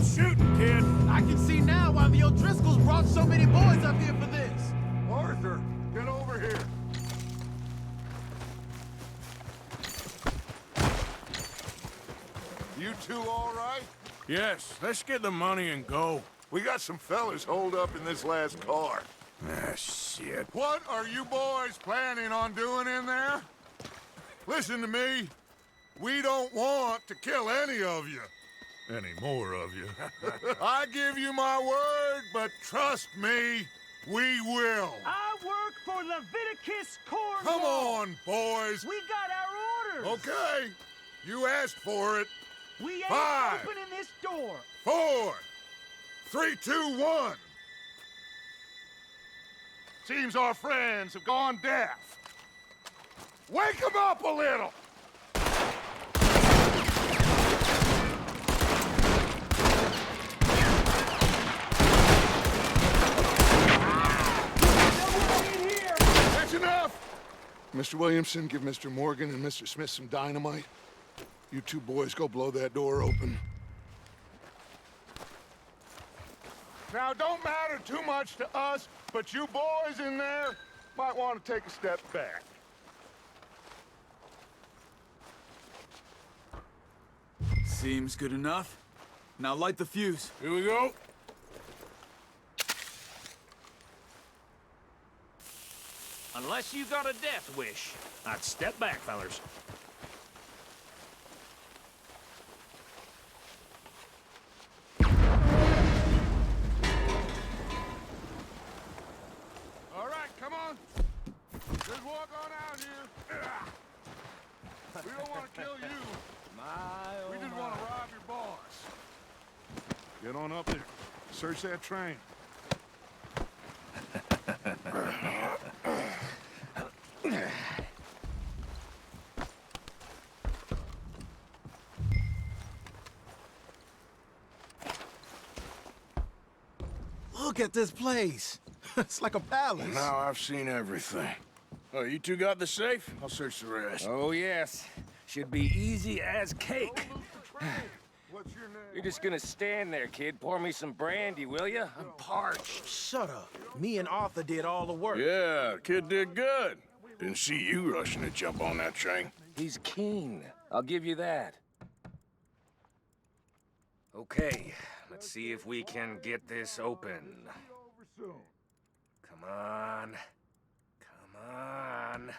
Quit shooting, kid. I can see now why the O'Driscolls brought so many boys up here for this. Arthur, get over here. You two all right? Yes, let's get the money and go. We got some fellas holed up in this last car. Ah, shit. What are you boys planning on doing in there? Listen to me. We don't want to kill any of you. Any more of you. I give you my word, but trust me, we will. I work for Leviticus Corps. Come on, boys. We got our orders. Okay. You asked for it. We ain't 5, opening this door. 4, 3, 2, 1. Seems our friends have gone deaf. Wake them up a little! That's enough! Mr. Williamson, give Mr. Morgan and Mr. Smith some dynamite. You two boys go blow that door open. Now, don't matter too much to us, but you boys in there might want to take a step back. Seems good enough. Now light the fuse. Here we go. Unless you got a death wish, I'd step back, fellers. All right, come on. Just walk on out here. We don't want to kill you. We just want to rob your boss. Get on up there. Search that train. Look at this place. It's like a palace. Now I've seen everything. Oh, you two got the safe? I'll search the rest. Oh, yes. Should be easy as cake. What's your name? You're just gonna stand there, kid. Pour me some brandy, will you? I'm parched. Shut up. Me and Arthur did all the work. Yeah, kid did good. Didn't see you rushing to jump on that train. He's keen. I'll give you that. Okay, let's see if we can get this open. Come on. Come on.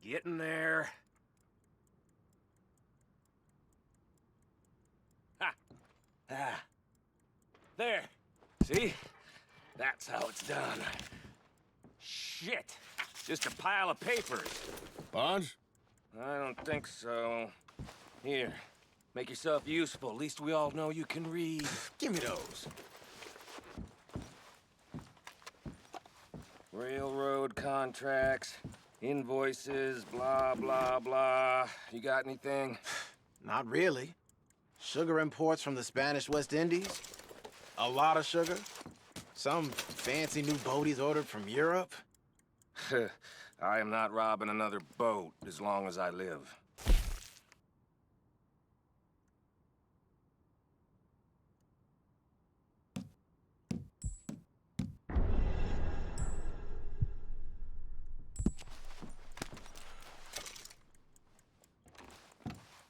Get in there. Ha! Ah. There. See? That's how it's done. Shit. Just a pile of papers. Bonds? I don't think so. Here. Make yourself useful. At least we all know you can read. Give me those. Railroad contracts, invoices, blah, blah, blah. You got anything? Not really. Sugar imports from the Spanish West Indies. A lot of sugar. Some fancy new boat he's ordered from Europe. I am not robbing another boat as long as I live.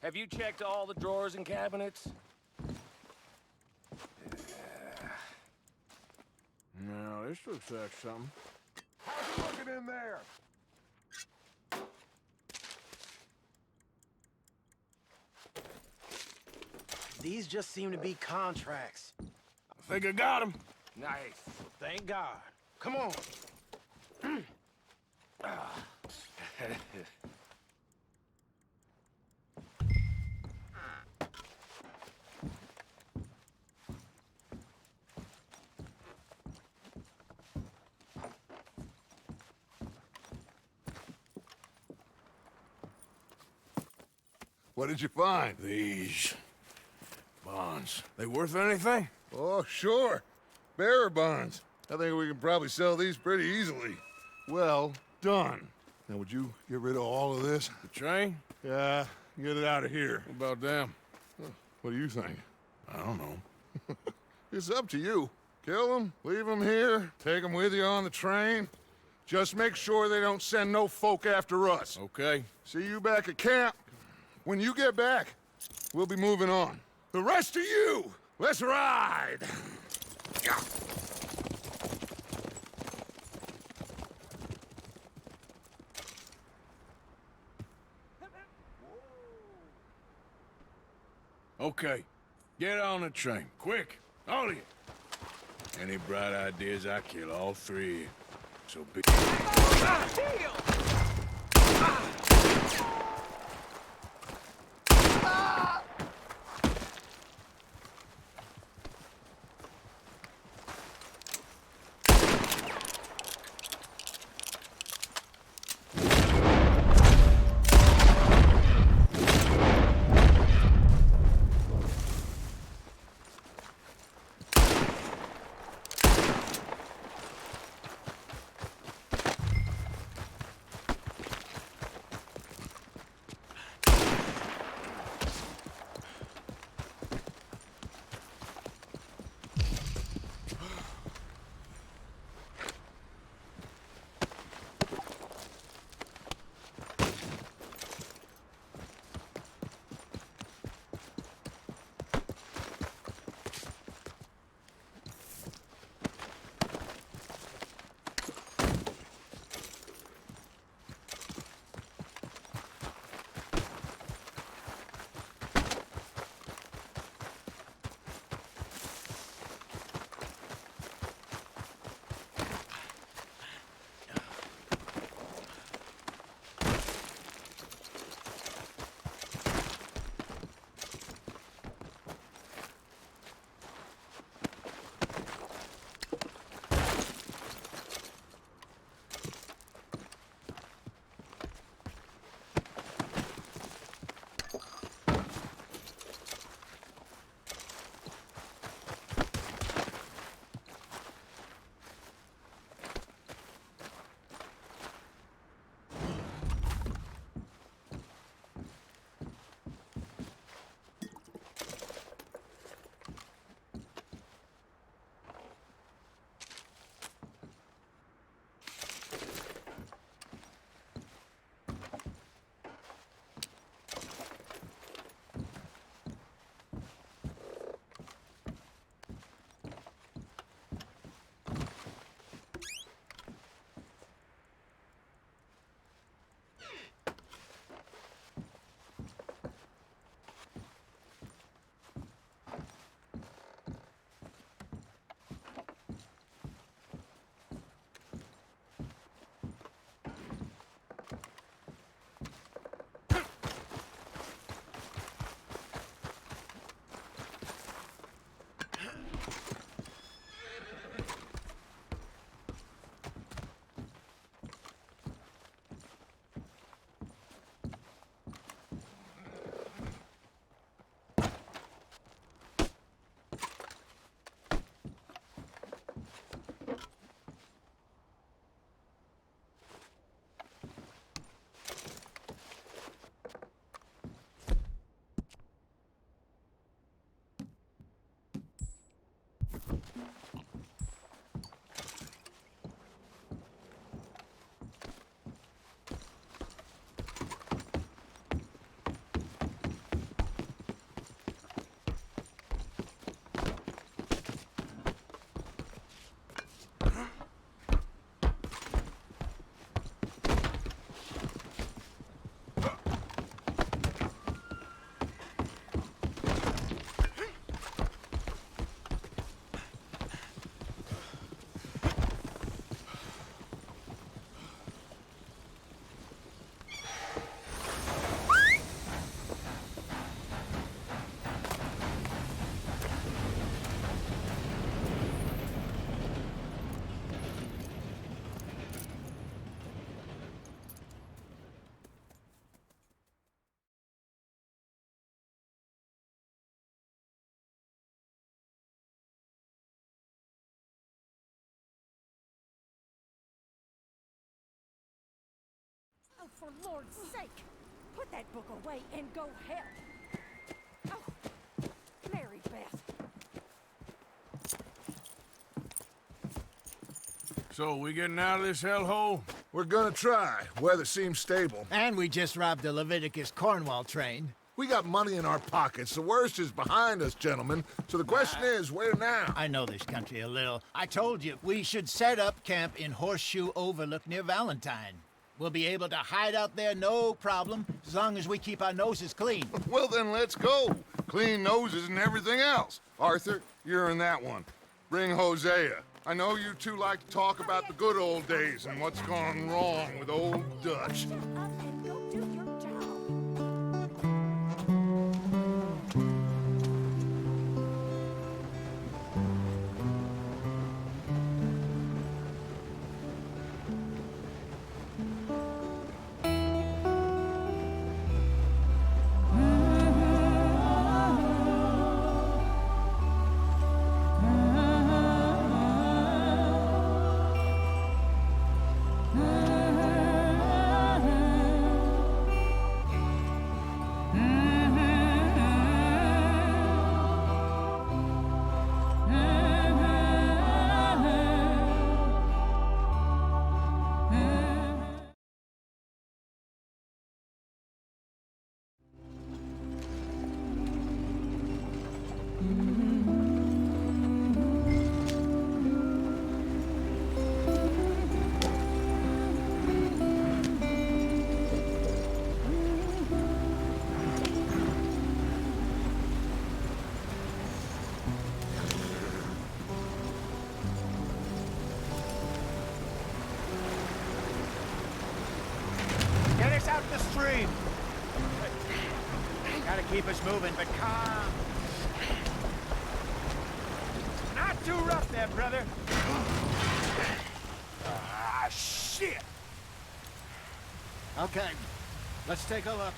Have you checked all the drawers and cabinets? No, this looks like something. How's it looking in there? These just seem to be contracts. I think I got him. Nice. Thank God. Come on. What did you find? These bonds. They worth anything? Oh, sure. Bearer bonds. I think we can probably sell these pretty easily. Well done. Now, would you get rid of all of this? The train? Yeah, get it out of here. What about them? What do you think? I don't know. It's up to you. Kill them, leave them here, take them with you on the train. Just make sure they don't send no folk after us. Okay. See you back at camp. When you get back, we'll be moving on. The rest of you, let's ride! Okay. Get on the train. Quick. All of you. Any bright ideas, I kill all three of you. So be... Oh, for Lord's sake! Put that book away and go help! Oh, Mary Beth, So, we getting out of this hellhole? We're gonna try. Weather seems stable. And we just robbed the Leviticus Cornwall train. We got money in our pockets. The worst is behind us, gentlemen. So the question is, where now? I know this country a little. I told you, we should set up camp in Horseshoe Overlook near Valentine. We'll be able to hide out there, no problem, as long as we keep our noses clean. Well, then let's go. Clean noses and everything else. Arthur, you're in that one. Bring Hosea. I know you two like to talk about the good old days and what's gone wrong with old Dutch. Get us out the stream. Gotta keep us moving, but calm. Not too rough there, brother. Ah, shit! Okay, let's take a look.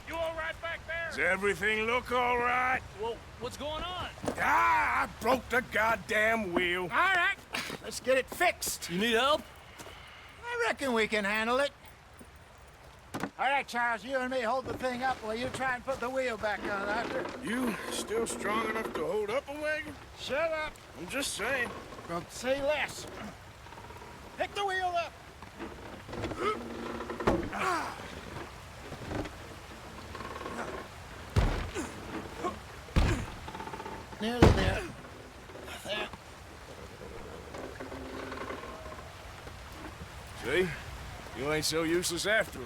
You all right back there? Does everything look all right? Well, what's going on? Ah, I broke the goddamn wheel. All right, let's get it fixed. You need help? I reckon we can handle it. All right, Charles, you and me hold the thing up while you try and put the wheel back on, Arthur. You still strong enough to hold up a wagon? Shut up. I'm just saying. Don't say less. Pick the wheel up. Nearly there. There. See? You ain't so useless after all.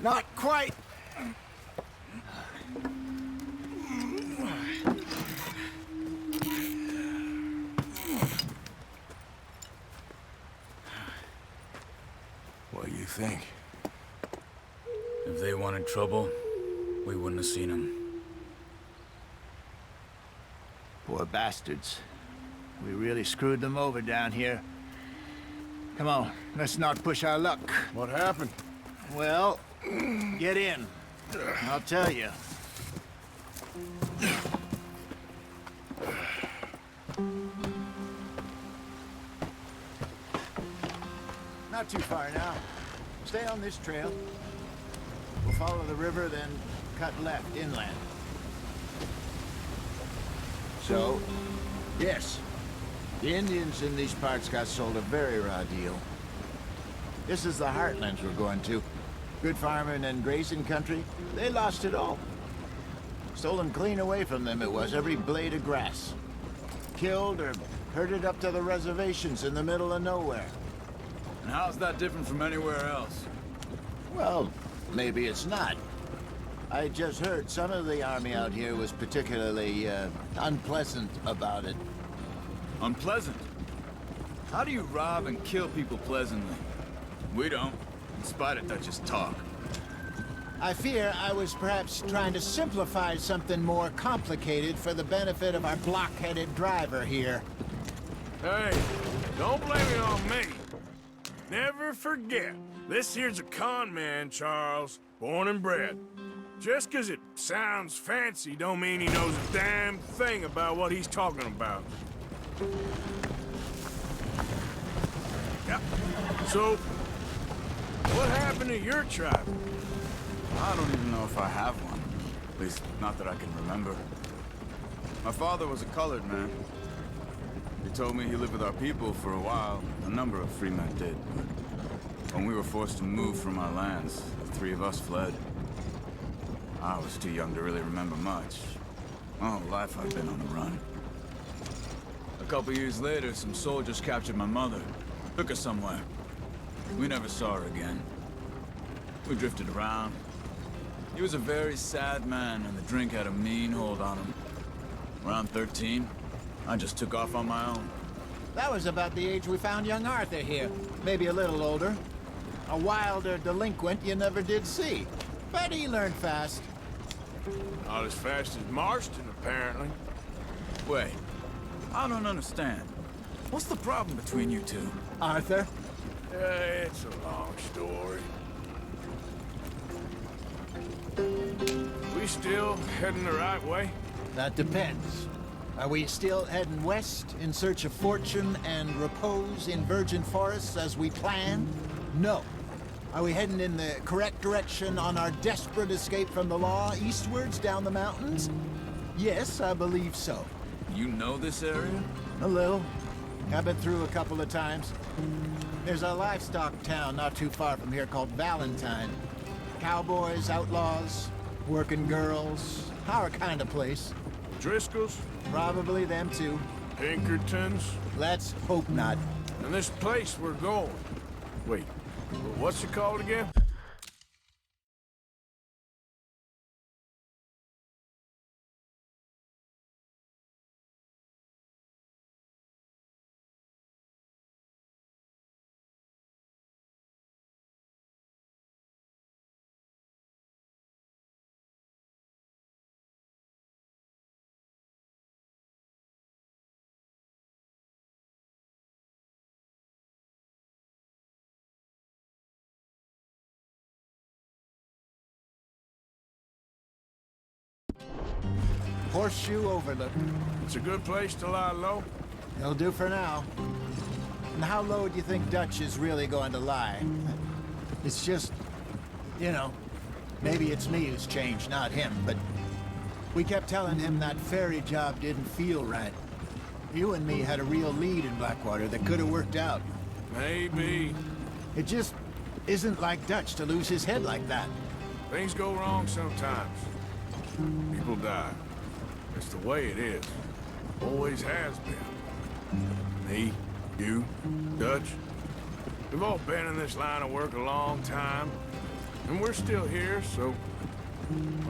Not quite. What do you think? If they wanted trouble, we wouldn't have seen them. Poor bastards. We really screwed them over down here. Come on, let's not push our luck. What happened? Well, get in. I'll tell you. Not too far now. Stay on this trail. We'll follow the river, then cut left inland. So, yes, the Indians in these parts got sold a very raw deal. This is the heartlands we're going to. Good farming and grazing country, they lost it all. Stolen clean away from them it was, every blade of grass. Killed or herded up to the reservations in the middle of nowhere. And how's that different from anywhere else? Well, maybe it's not. I just heard some of the army out here was particularly, unpleasant about it. Unpleasant? How do you rob and kill people pleasantly? We don't, in spite of Dutch's talk. I fear I was perhaps trying to simplify something more complicated for the benefit of our block-headed driver here. Hey, don't blame it on me. Never forget, this here's a con man, Charles, born and bred. Just 'cause it sounds fancy don't mean he knows a damn thing about what he's talking about. Yep. So, what happened to your tribe? I don't even know if I have one. At least, not that I can remember. My father was a colored man. He told me he lived with our people for a while. A number of free men did, but when we were forced to move from our lands, the three of us fled. I was too young to really remember much. My whole life I've been on the run. A couple years later, some soldiers captured my mother. Took her somewhere. We never saw her again. We drifted around. He was a very sad man, and the drink had a mean hold on him. Around 13, I just took off on my own. That was about the age we found young Arthur here. Maybe a little older. A wilder delinquent you never did see. But he learned fast. Not as fast as Marston, apparently. Wait, I don't understand. What's the problem between you two? Arthur? It's a long story. We still heading the right way? That depends. Are we still heading west in search of fortune and repose in virgin forests as we planned? No. Are we heading in the correct direction on our desperate escape from the law eastwards down the mountains? Yes, I believe so. You know this area? A little. I've been through a couple of times. There's a livestock town not too far from here called Valentine. Cowboys, outlaws, working girls, our kind of place. Driscoll's? Probably them too. Pinkertons? Let's hope not. And this place we're going. Wait, what's it called again? Horseshoe Overlook. It's a good place to lie low. It'll do for now. And how low do you think Dutch is really going to lie? It's just, you know, maybe it's me who's changed, not him, but we kept telling him that ferry job didn't feel right. You and me had a real lead in Blackwater that could have worked out. Maybe. It just isn't like Dutch to lose his head like that. Things go wrong sometimes. People die. It's the way it is. Always has been. Me, you, Dutch. We've all been in this line of work a long time. And we're still here, so...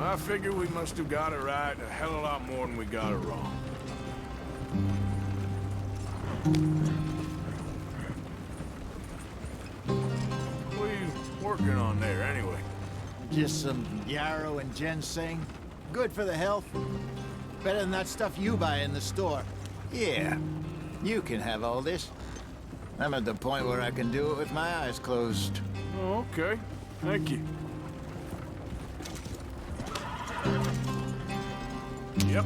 I figure we must have got it right a hell of a lot more than we got it wrong. What are you working on there, anyway? Just some yarrow and ginseng. Good for the health. Better than that stuff you buy in the store. Yeah, you can have all this. I'm at the point where I can do it with my eyes closed. Oh, okay. Thank you. Yep.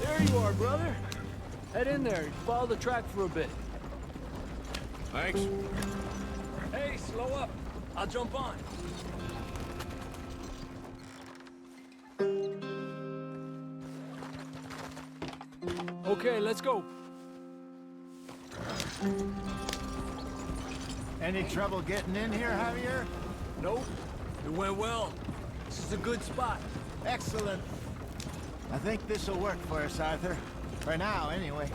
There you are, brother. Head in there. Follow the track for a bit. Thanks. Hey, slow up. I'll jump on. Okay, let's go. Any trouble getting in here, Javier? Nope. It went well. This is a good spot. Excellent. I think this'll work for us, Arthur. For now, anyway.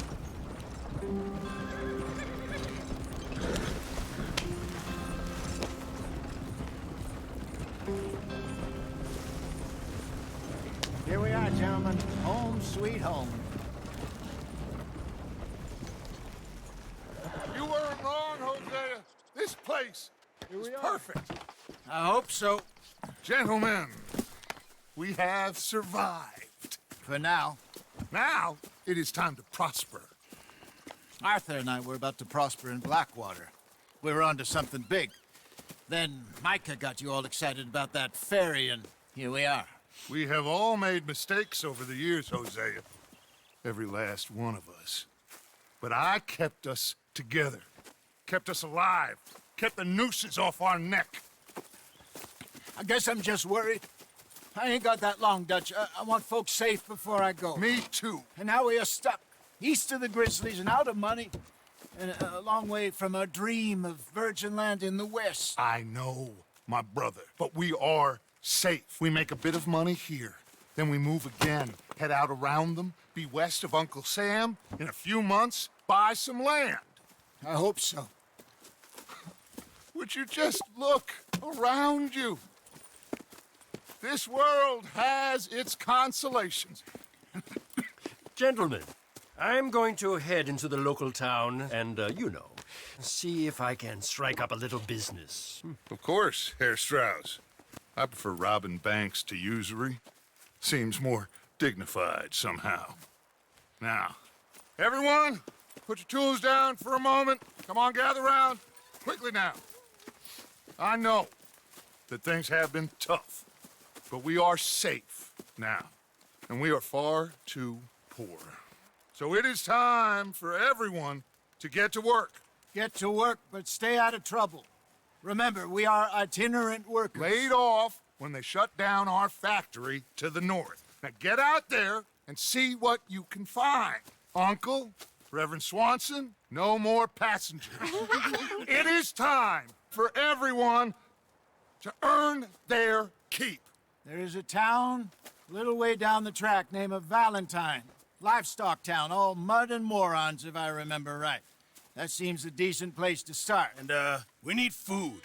Here we are, gentlemen. Home sweet home. You weren't wrong, Hosea. This place is perfect. I hope so. Gentlemen, we have survived. For now. Now, it is time to prosper. Arthur and I were about to prosper in Blackwater. We were onto something big. Then Micah got you all excited about that ferry, and here we are. We have all made mistakes over the years, Hosea. Every last one of us. But I kept us together. Kept us alive. Kept the nooses off our neck. I guess I'm just worried. I ain't got that long, Dutch. I want folks safe before I go. Me too. And now we are stuck, east of the Grizzlies and out of money, and a long way from our dream of virgin land in the west. I know, my brother, but we are safe. We make a bit of money here, then we move again, head out around them, be west of Uncle Sam, in a few months, buy some land. I hope so. Would you just look around you? This world has its consolations. Gentlemen, I'm going to head into the local town and, see if I can strike up a little business. Of course, Herr Strauss. I prefer robbing banks to usury. Seems more dignified somehow. Now, everyone, put your tools down for a moment. Come on, gather round. Quickly now. I know that things have been tough, but we are safe now, and we are far too poor. So it is time for everyone to get to work. Get to work, but stay out of trouble. Remember, we are itinerant workers. Laid off when they shut down our factory to the north. Now get out there and see what you can find. Uncle, Reverend Swanson, no more passengers. It is time for everyone to earn their keep. There is a town a little way down the track named Valentine. Livestock town, all mud and morons, if I remember right. That seems a decent place to start. And, we need food.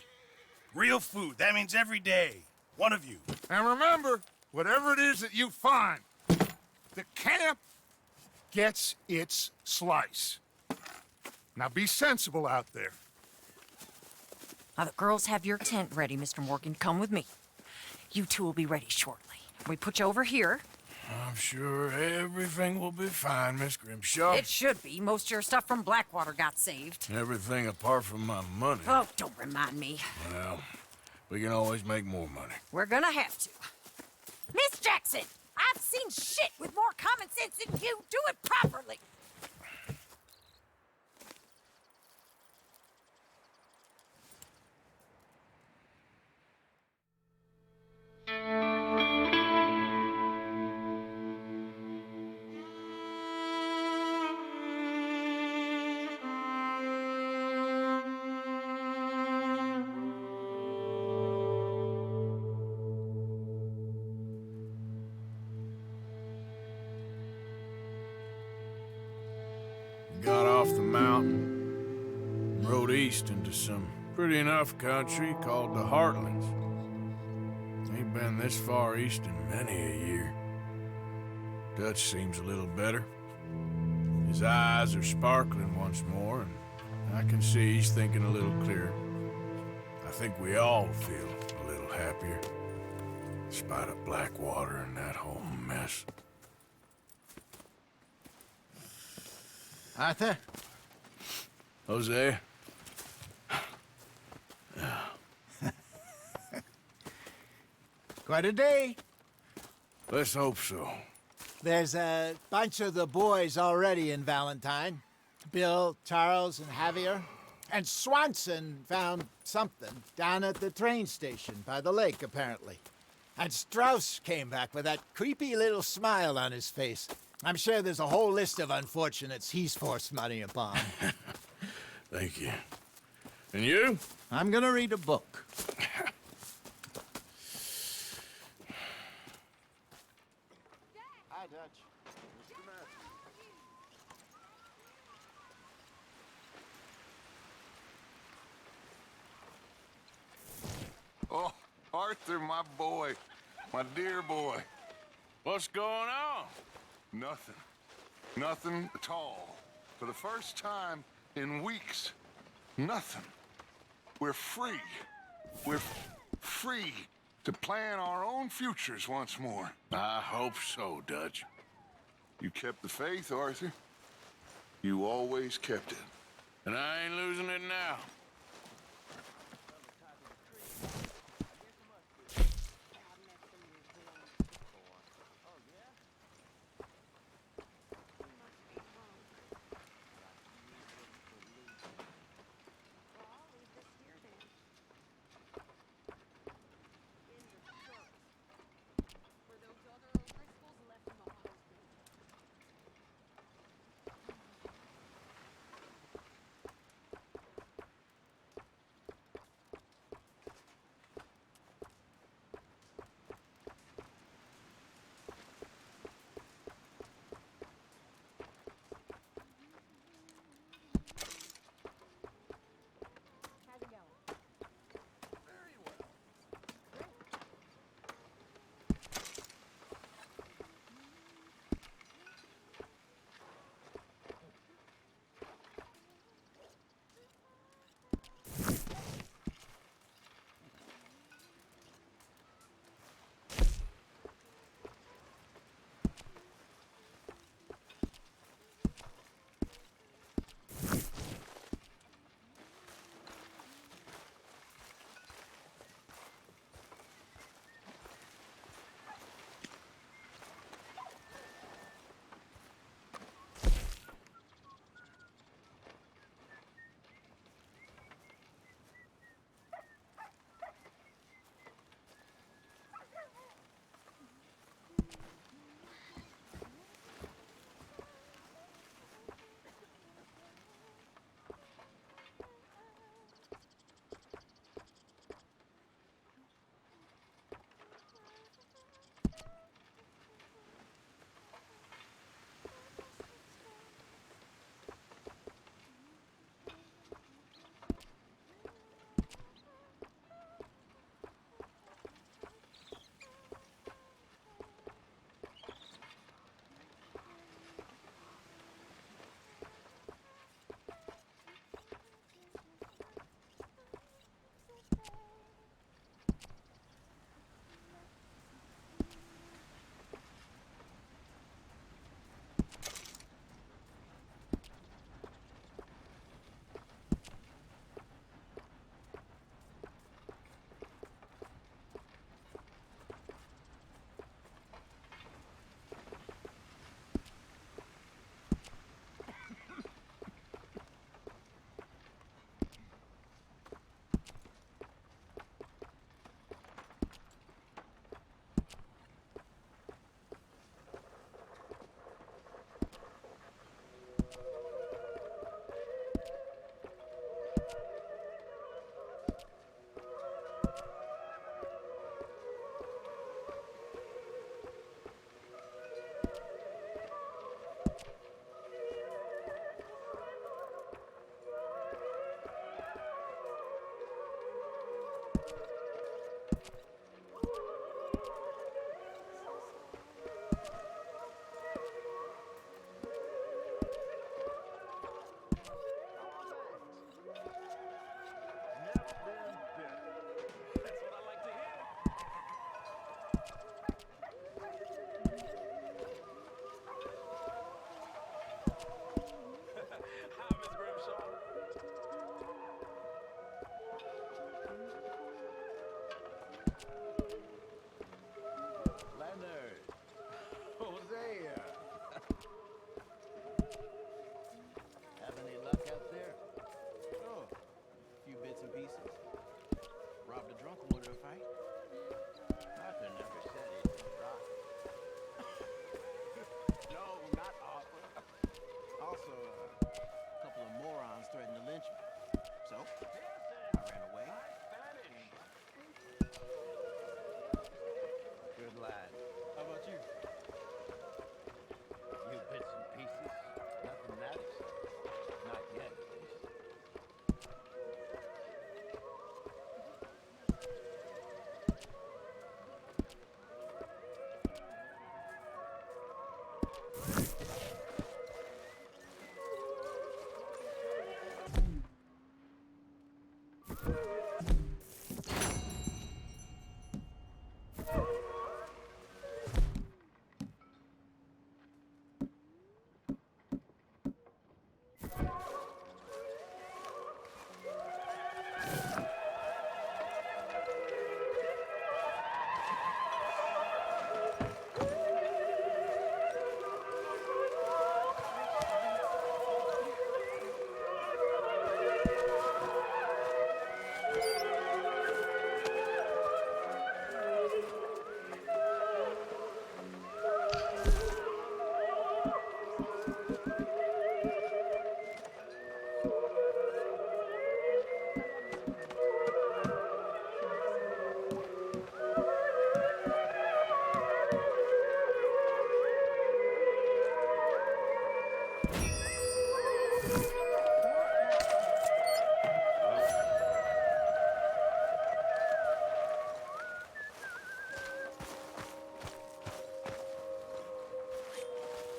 Real food. That means every day. One of you. And remember, whatever it is that you find, the camp gets its slice. Now be sensible out there. Now, the girls have your tent ready, Mr. Morgan. Come with me. You two will be ready shortly. We put you over here. I'm sure everything will be fine, Miss Grimshaw. It should be. Most of your stuff from Blackwater got saved. Everything apart from my money. Oh, don't remind me. Well, we can always make more money. We're gonna have to. Miss Jackson, I've seen shit with more common sense than you. Do it properly. Got off the mountain, rode east into some pretty enough country called the Heartlands. Ain't been this far east in many a year. Dutch seems a little better. His eyes are sparkling once more, and I can see he's thinking a little clearer. I think we all feel a little happier, in spite of Blackwater and that whole mess. Arthur? Jose? Quite a day. Let's hope so. There's a bunch of the boys already in Valentine. Bill, Charles, and Javier. And Swanson found something down at the train station by the lake, apparently. And Strauss came back with that creepy little smile on his face. I'm sure there's a whole list of unfortunates he's forced money upon. Thank you. And you? I'm gonna read a book. Hi, Dutch. Arthur, my boy. My dear boy. What's going on? Nothing. Nothing at all. For the first time in weeks, nothing. We're free. We're free to plan our own futures once more. I hope so, Dutch. You kept the faith, Arthur. You always kept it. And I ain't losing it now.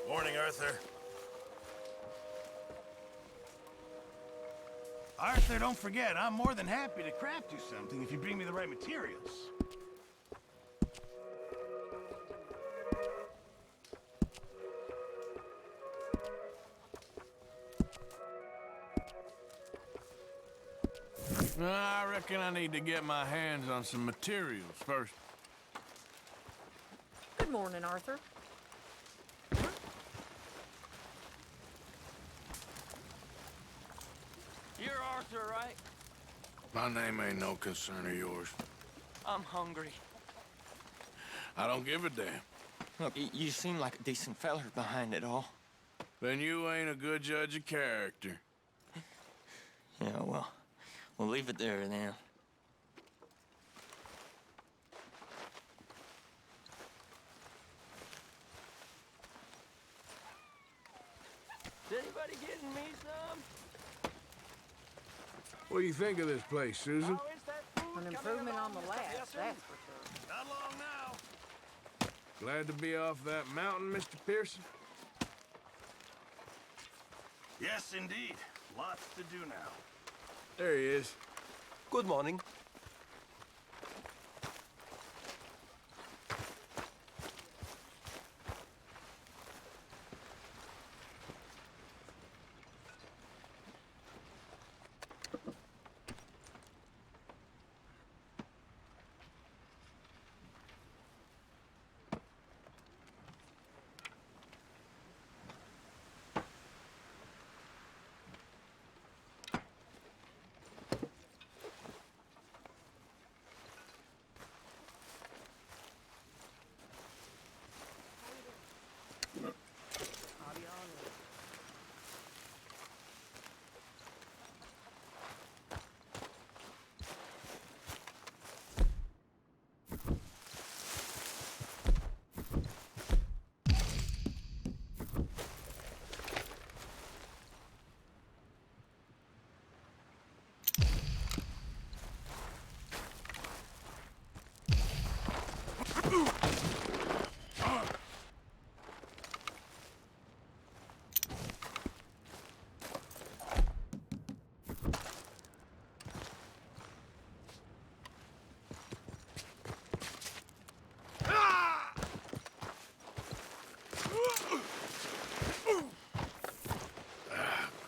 Morning, Arthur. Arthur, don't forget, I'm more than happy to craft you something if you bring me the right materials. I reckon I need to get my hands on some materials first. Good morning, Arthur. You're Arthur, right? My name ain't no concern of yours. I'm hungry. I don't give a damn. Look, you seem like a decent feller behind it all. Then you ain't a good judge of character. Yeah, well, we'll leave it there then. Is anybody getting me some? What do you think of this place, Susan? How is that food An coming improvement on along, the Mr. last, Pearson? that's for sure. Not long now. Glad to be off that mountain, Mr. Pearson? Yes, indeed. Lots to do now. There he is. Good morning.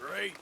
Great.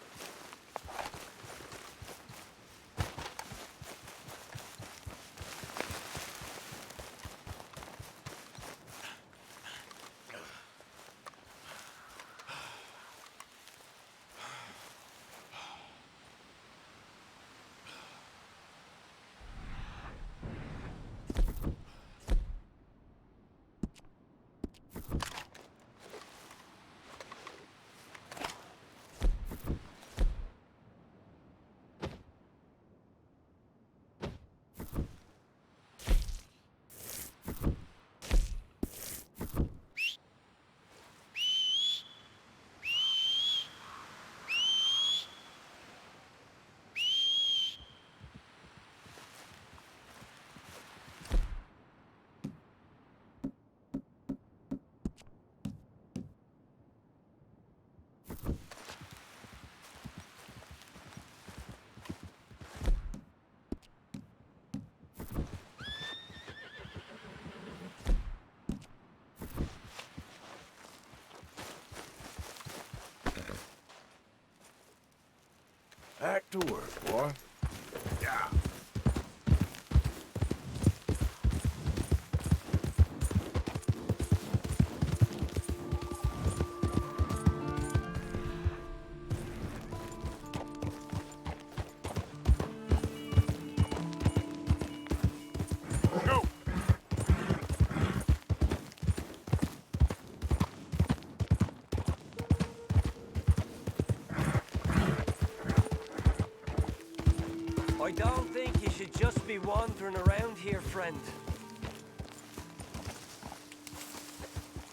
Back to work, boy. Yeah. Go! I don't think you should just be wandering around here, friend.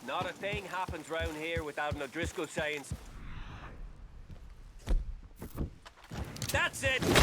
Not a thing happens round here without an O'Driscoll saying... That's it!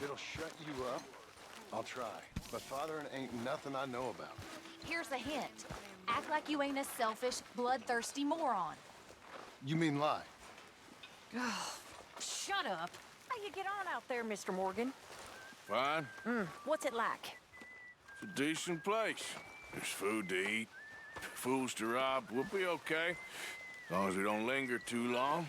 It'll shut you up. I'll try. But fathering ain't nothing I know about. Here's a hint. Act like you ain't a selfish, bloodthirsty moron. You mean lie? Shut up. How you get on out there, Mr. Morgan? Fine. What's it like? It's a decent place. There's food to eat, fools to rob. We'll be okay. As long as we don't linger too long.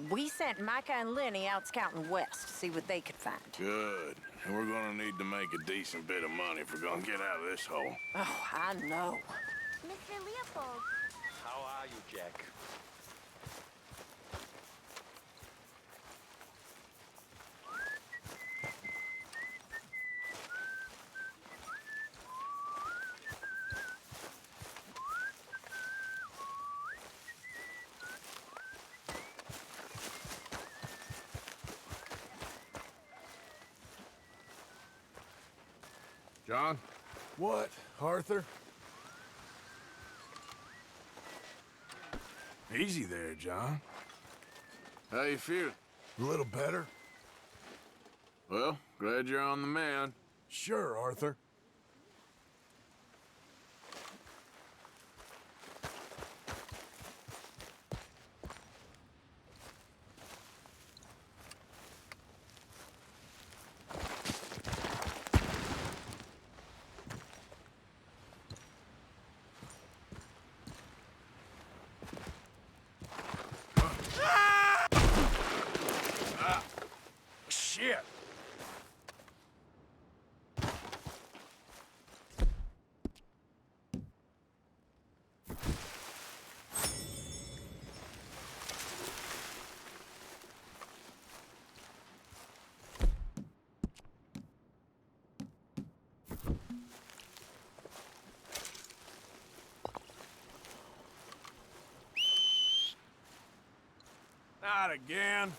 We sent Micah and Lenny out scouting west to see what they could find. Good. And we're gonna need to make a decent bit of money if we're gonna get out of this hole. Oh, I know. Mr. Leopold. How are you, Jack? John? What, Arthur? Easy there, John. How you feel? A little better? Well, glad you're on the mend. Sure, Arthur. Shit! Not again.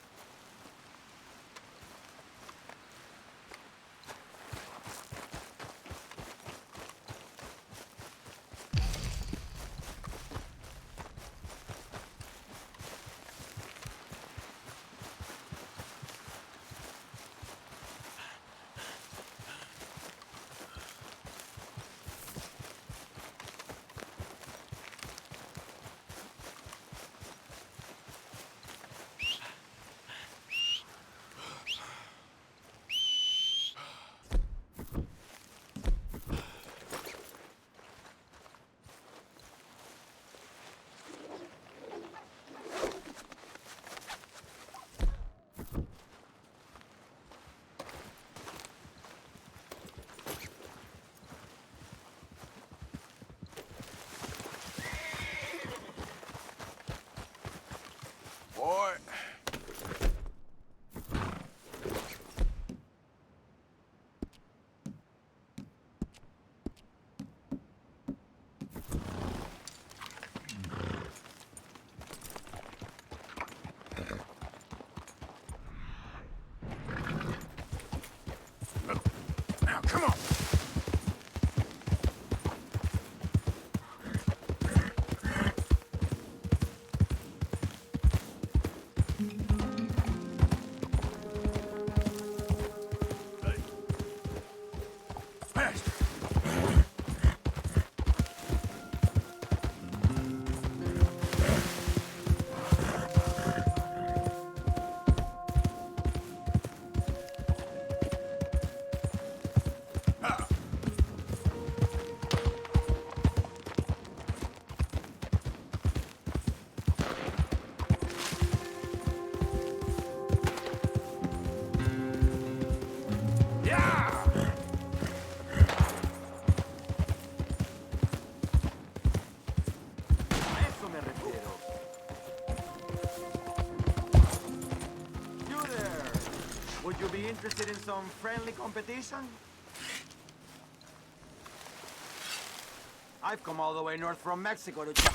Boy. Now, come on. Would you be interested in some friendly competition? I've come all the way north from Mexico to...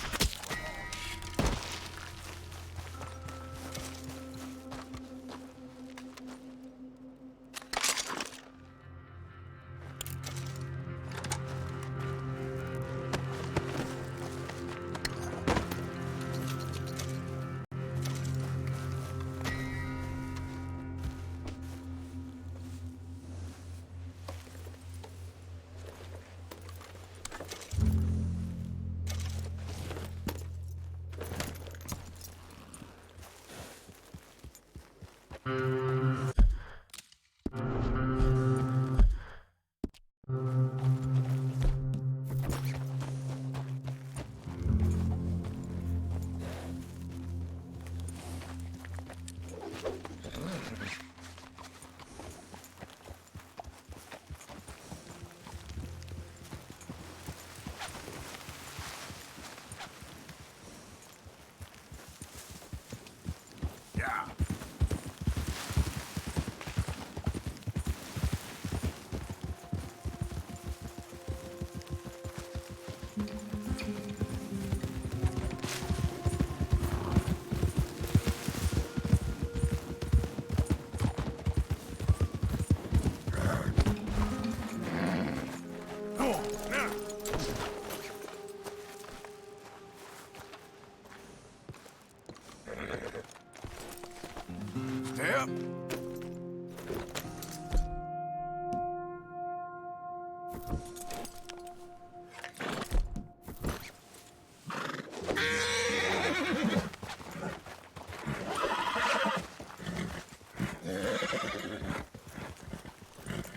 Yep.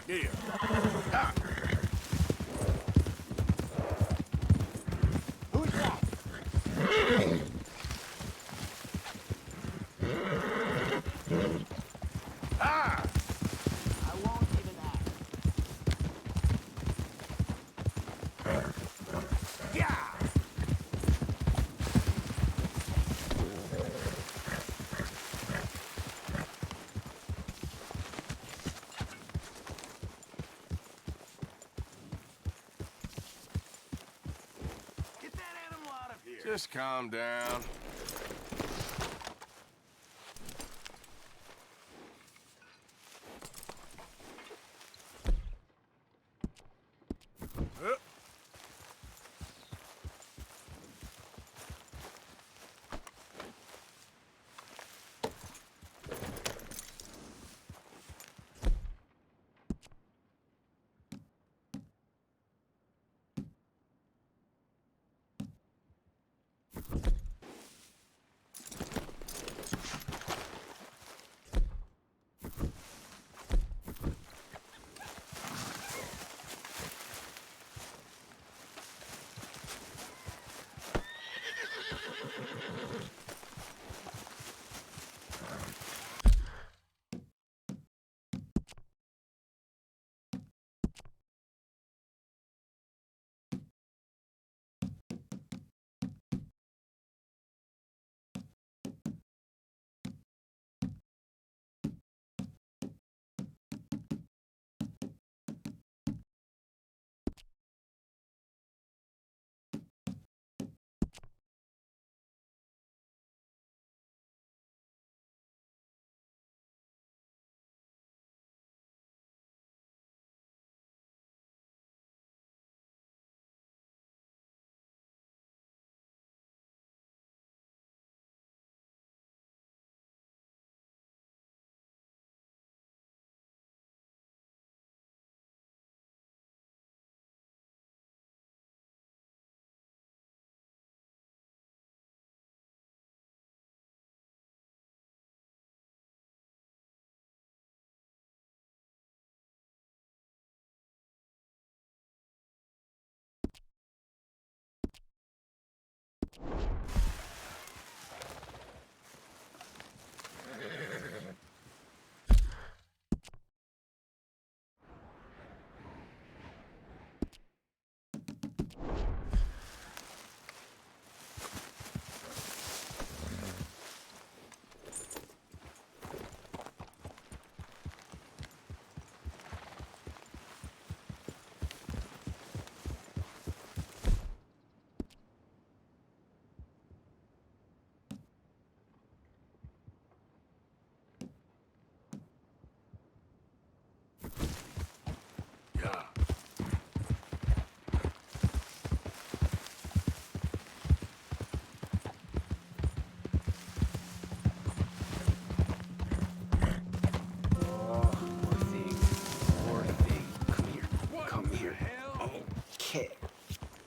Yeah. Ah. Who's that? Ah! I won't even ask. Yeah! Get that animal out of here. Just calm down.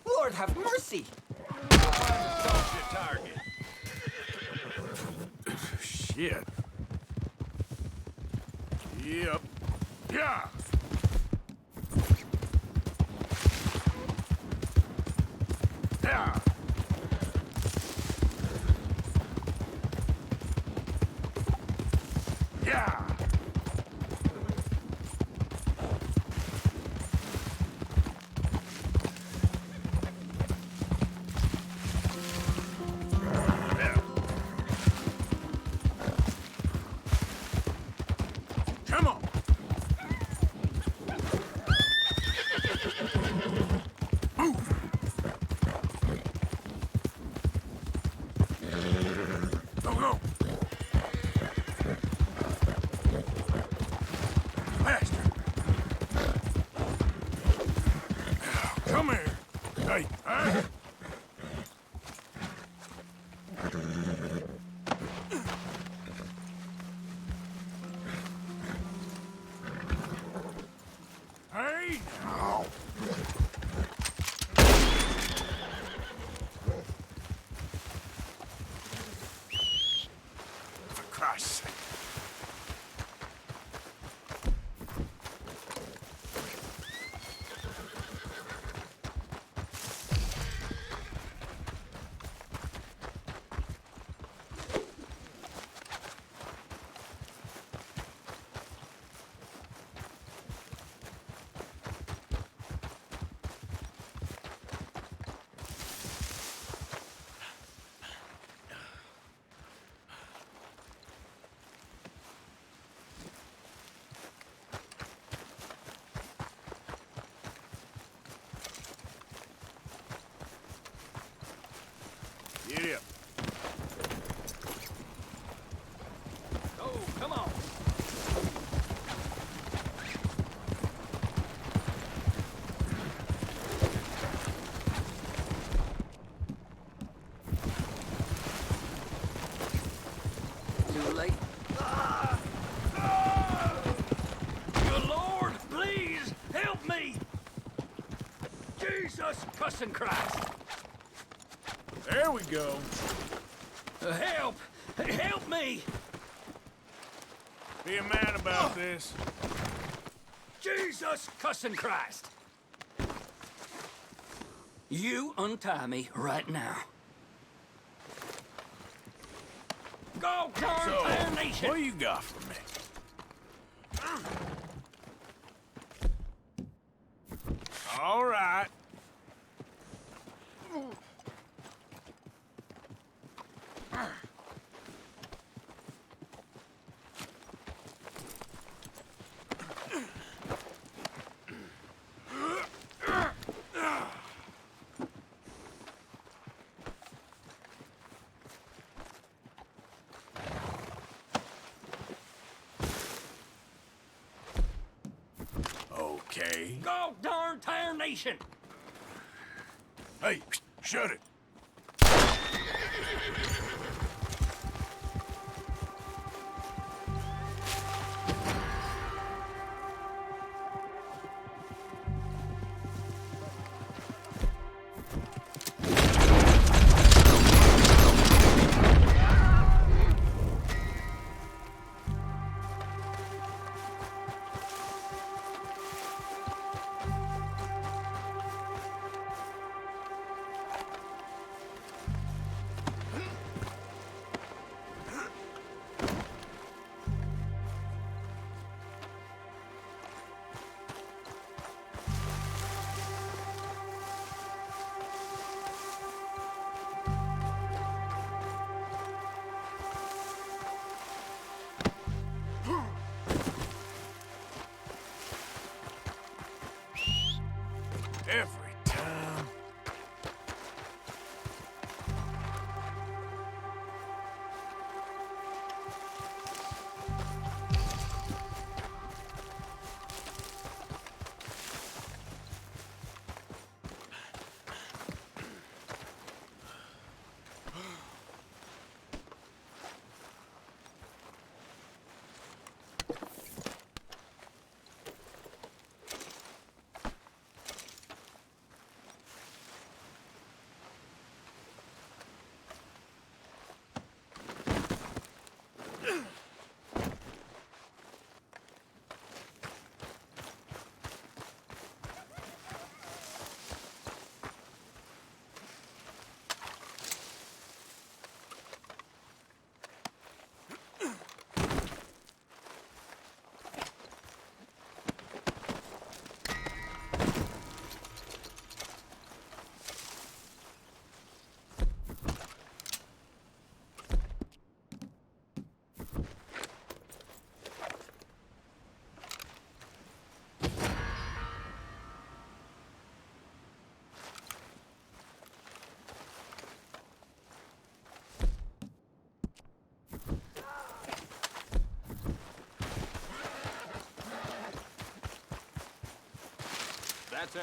Lord have mercy! Shit. Yep. Yeah! Yeah! Yeah! Come on! Move! Go, go! Easy now. For Christ's sake. Get up. Oh, come on. Too late. Good Lord, please, help me! Jesus cussing Christ! There we go. Help! Help me! Be a man about this. Jesus cussing Christ! You untie me right now. Go darn damnation! What do you got for me? All right. Okay. Go darn tarnation! Hey, shut it. Every time. That's it.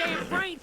damn brain!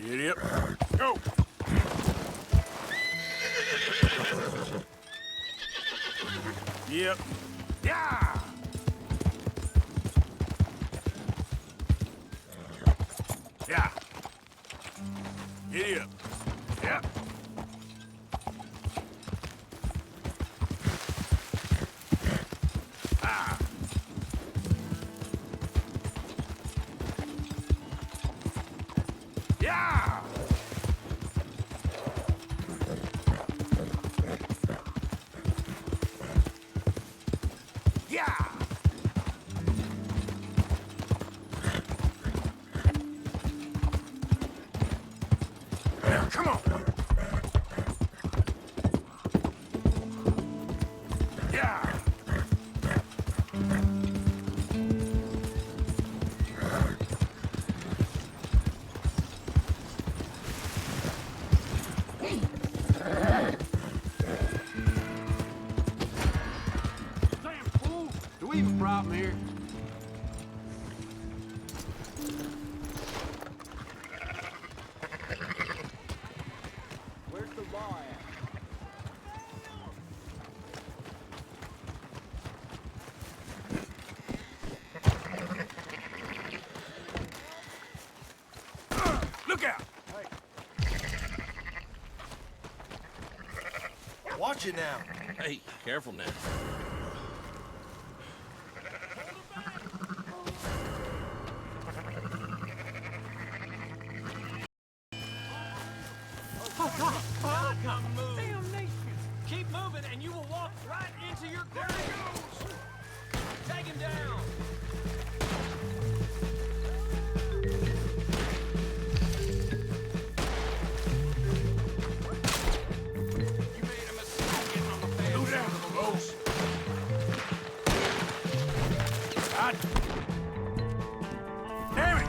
Idiot. Go! Yep. Yeah! Yeah. Giddy up. Yep. Ah. Yeah! Yeah! Now, come on! Yeah! Damn fool! Do we have a problem here? Where's the law at? Look out! Watch it now. Hey, careful now. Damnation! Keep moving and you will walk right into your grave! Take him down! Slow down, folks. God. Damn it!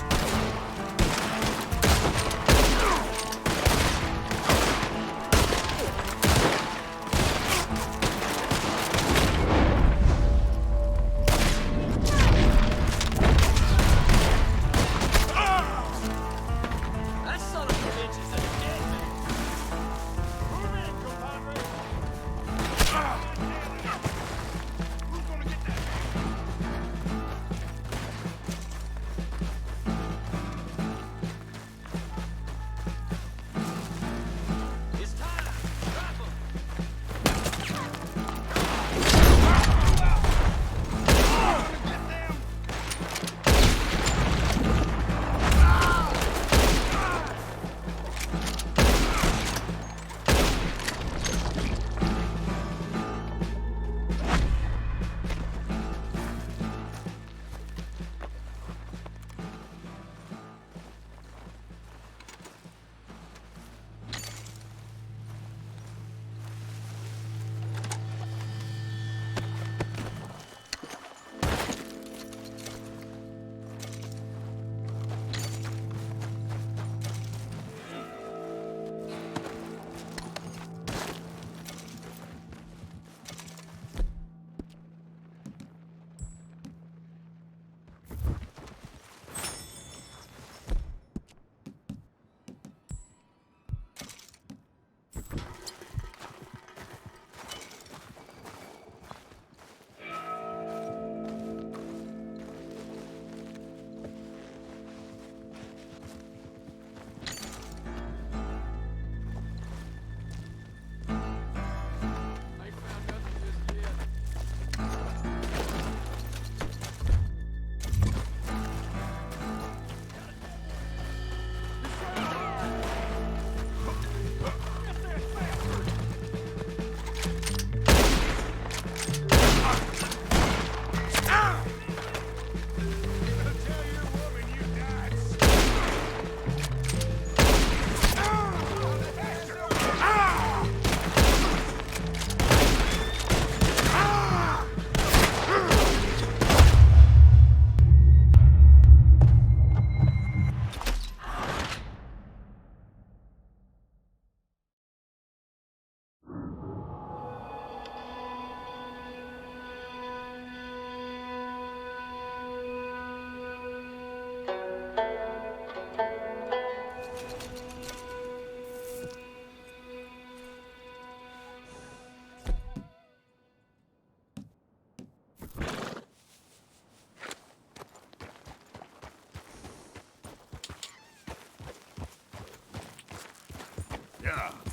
Yeah.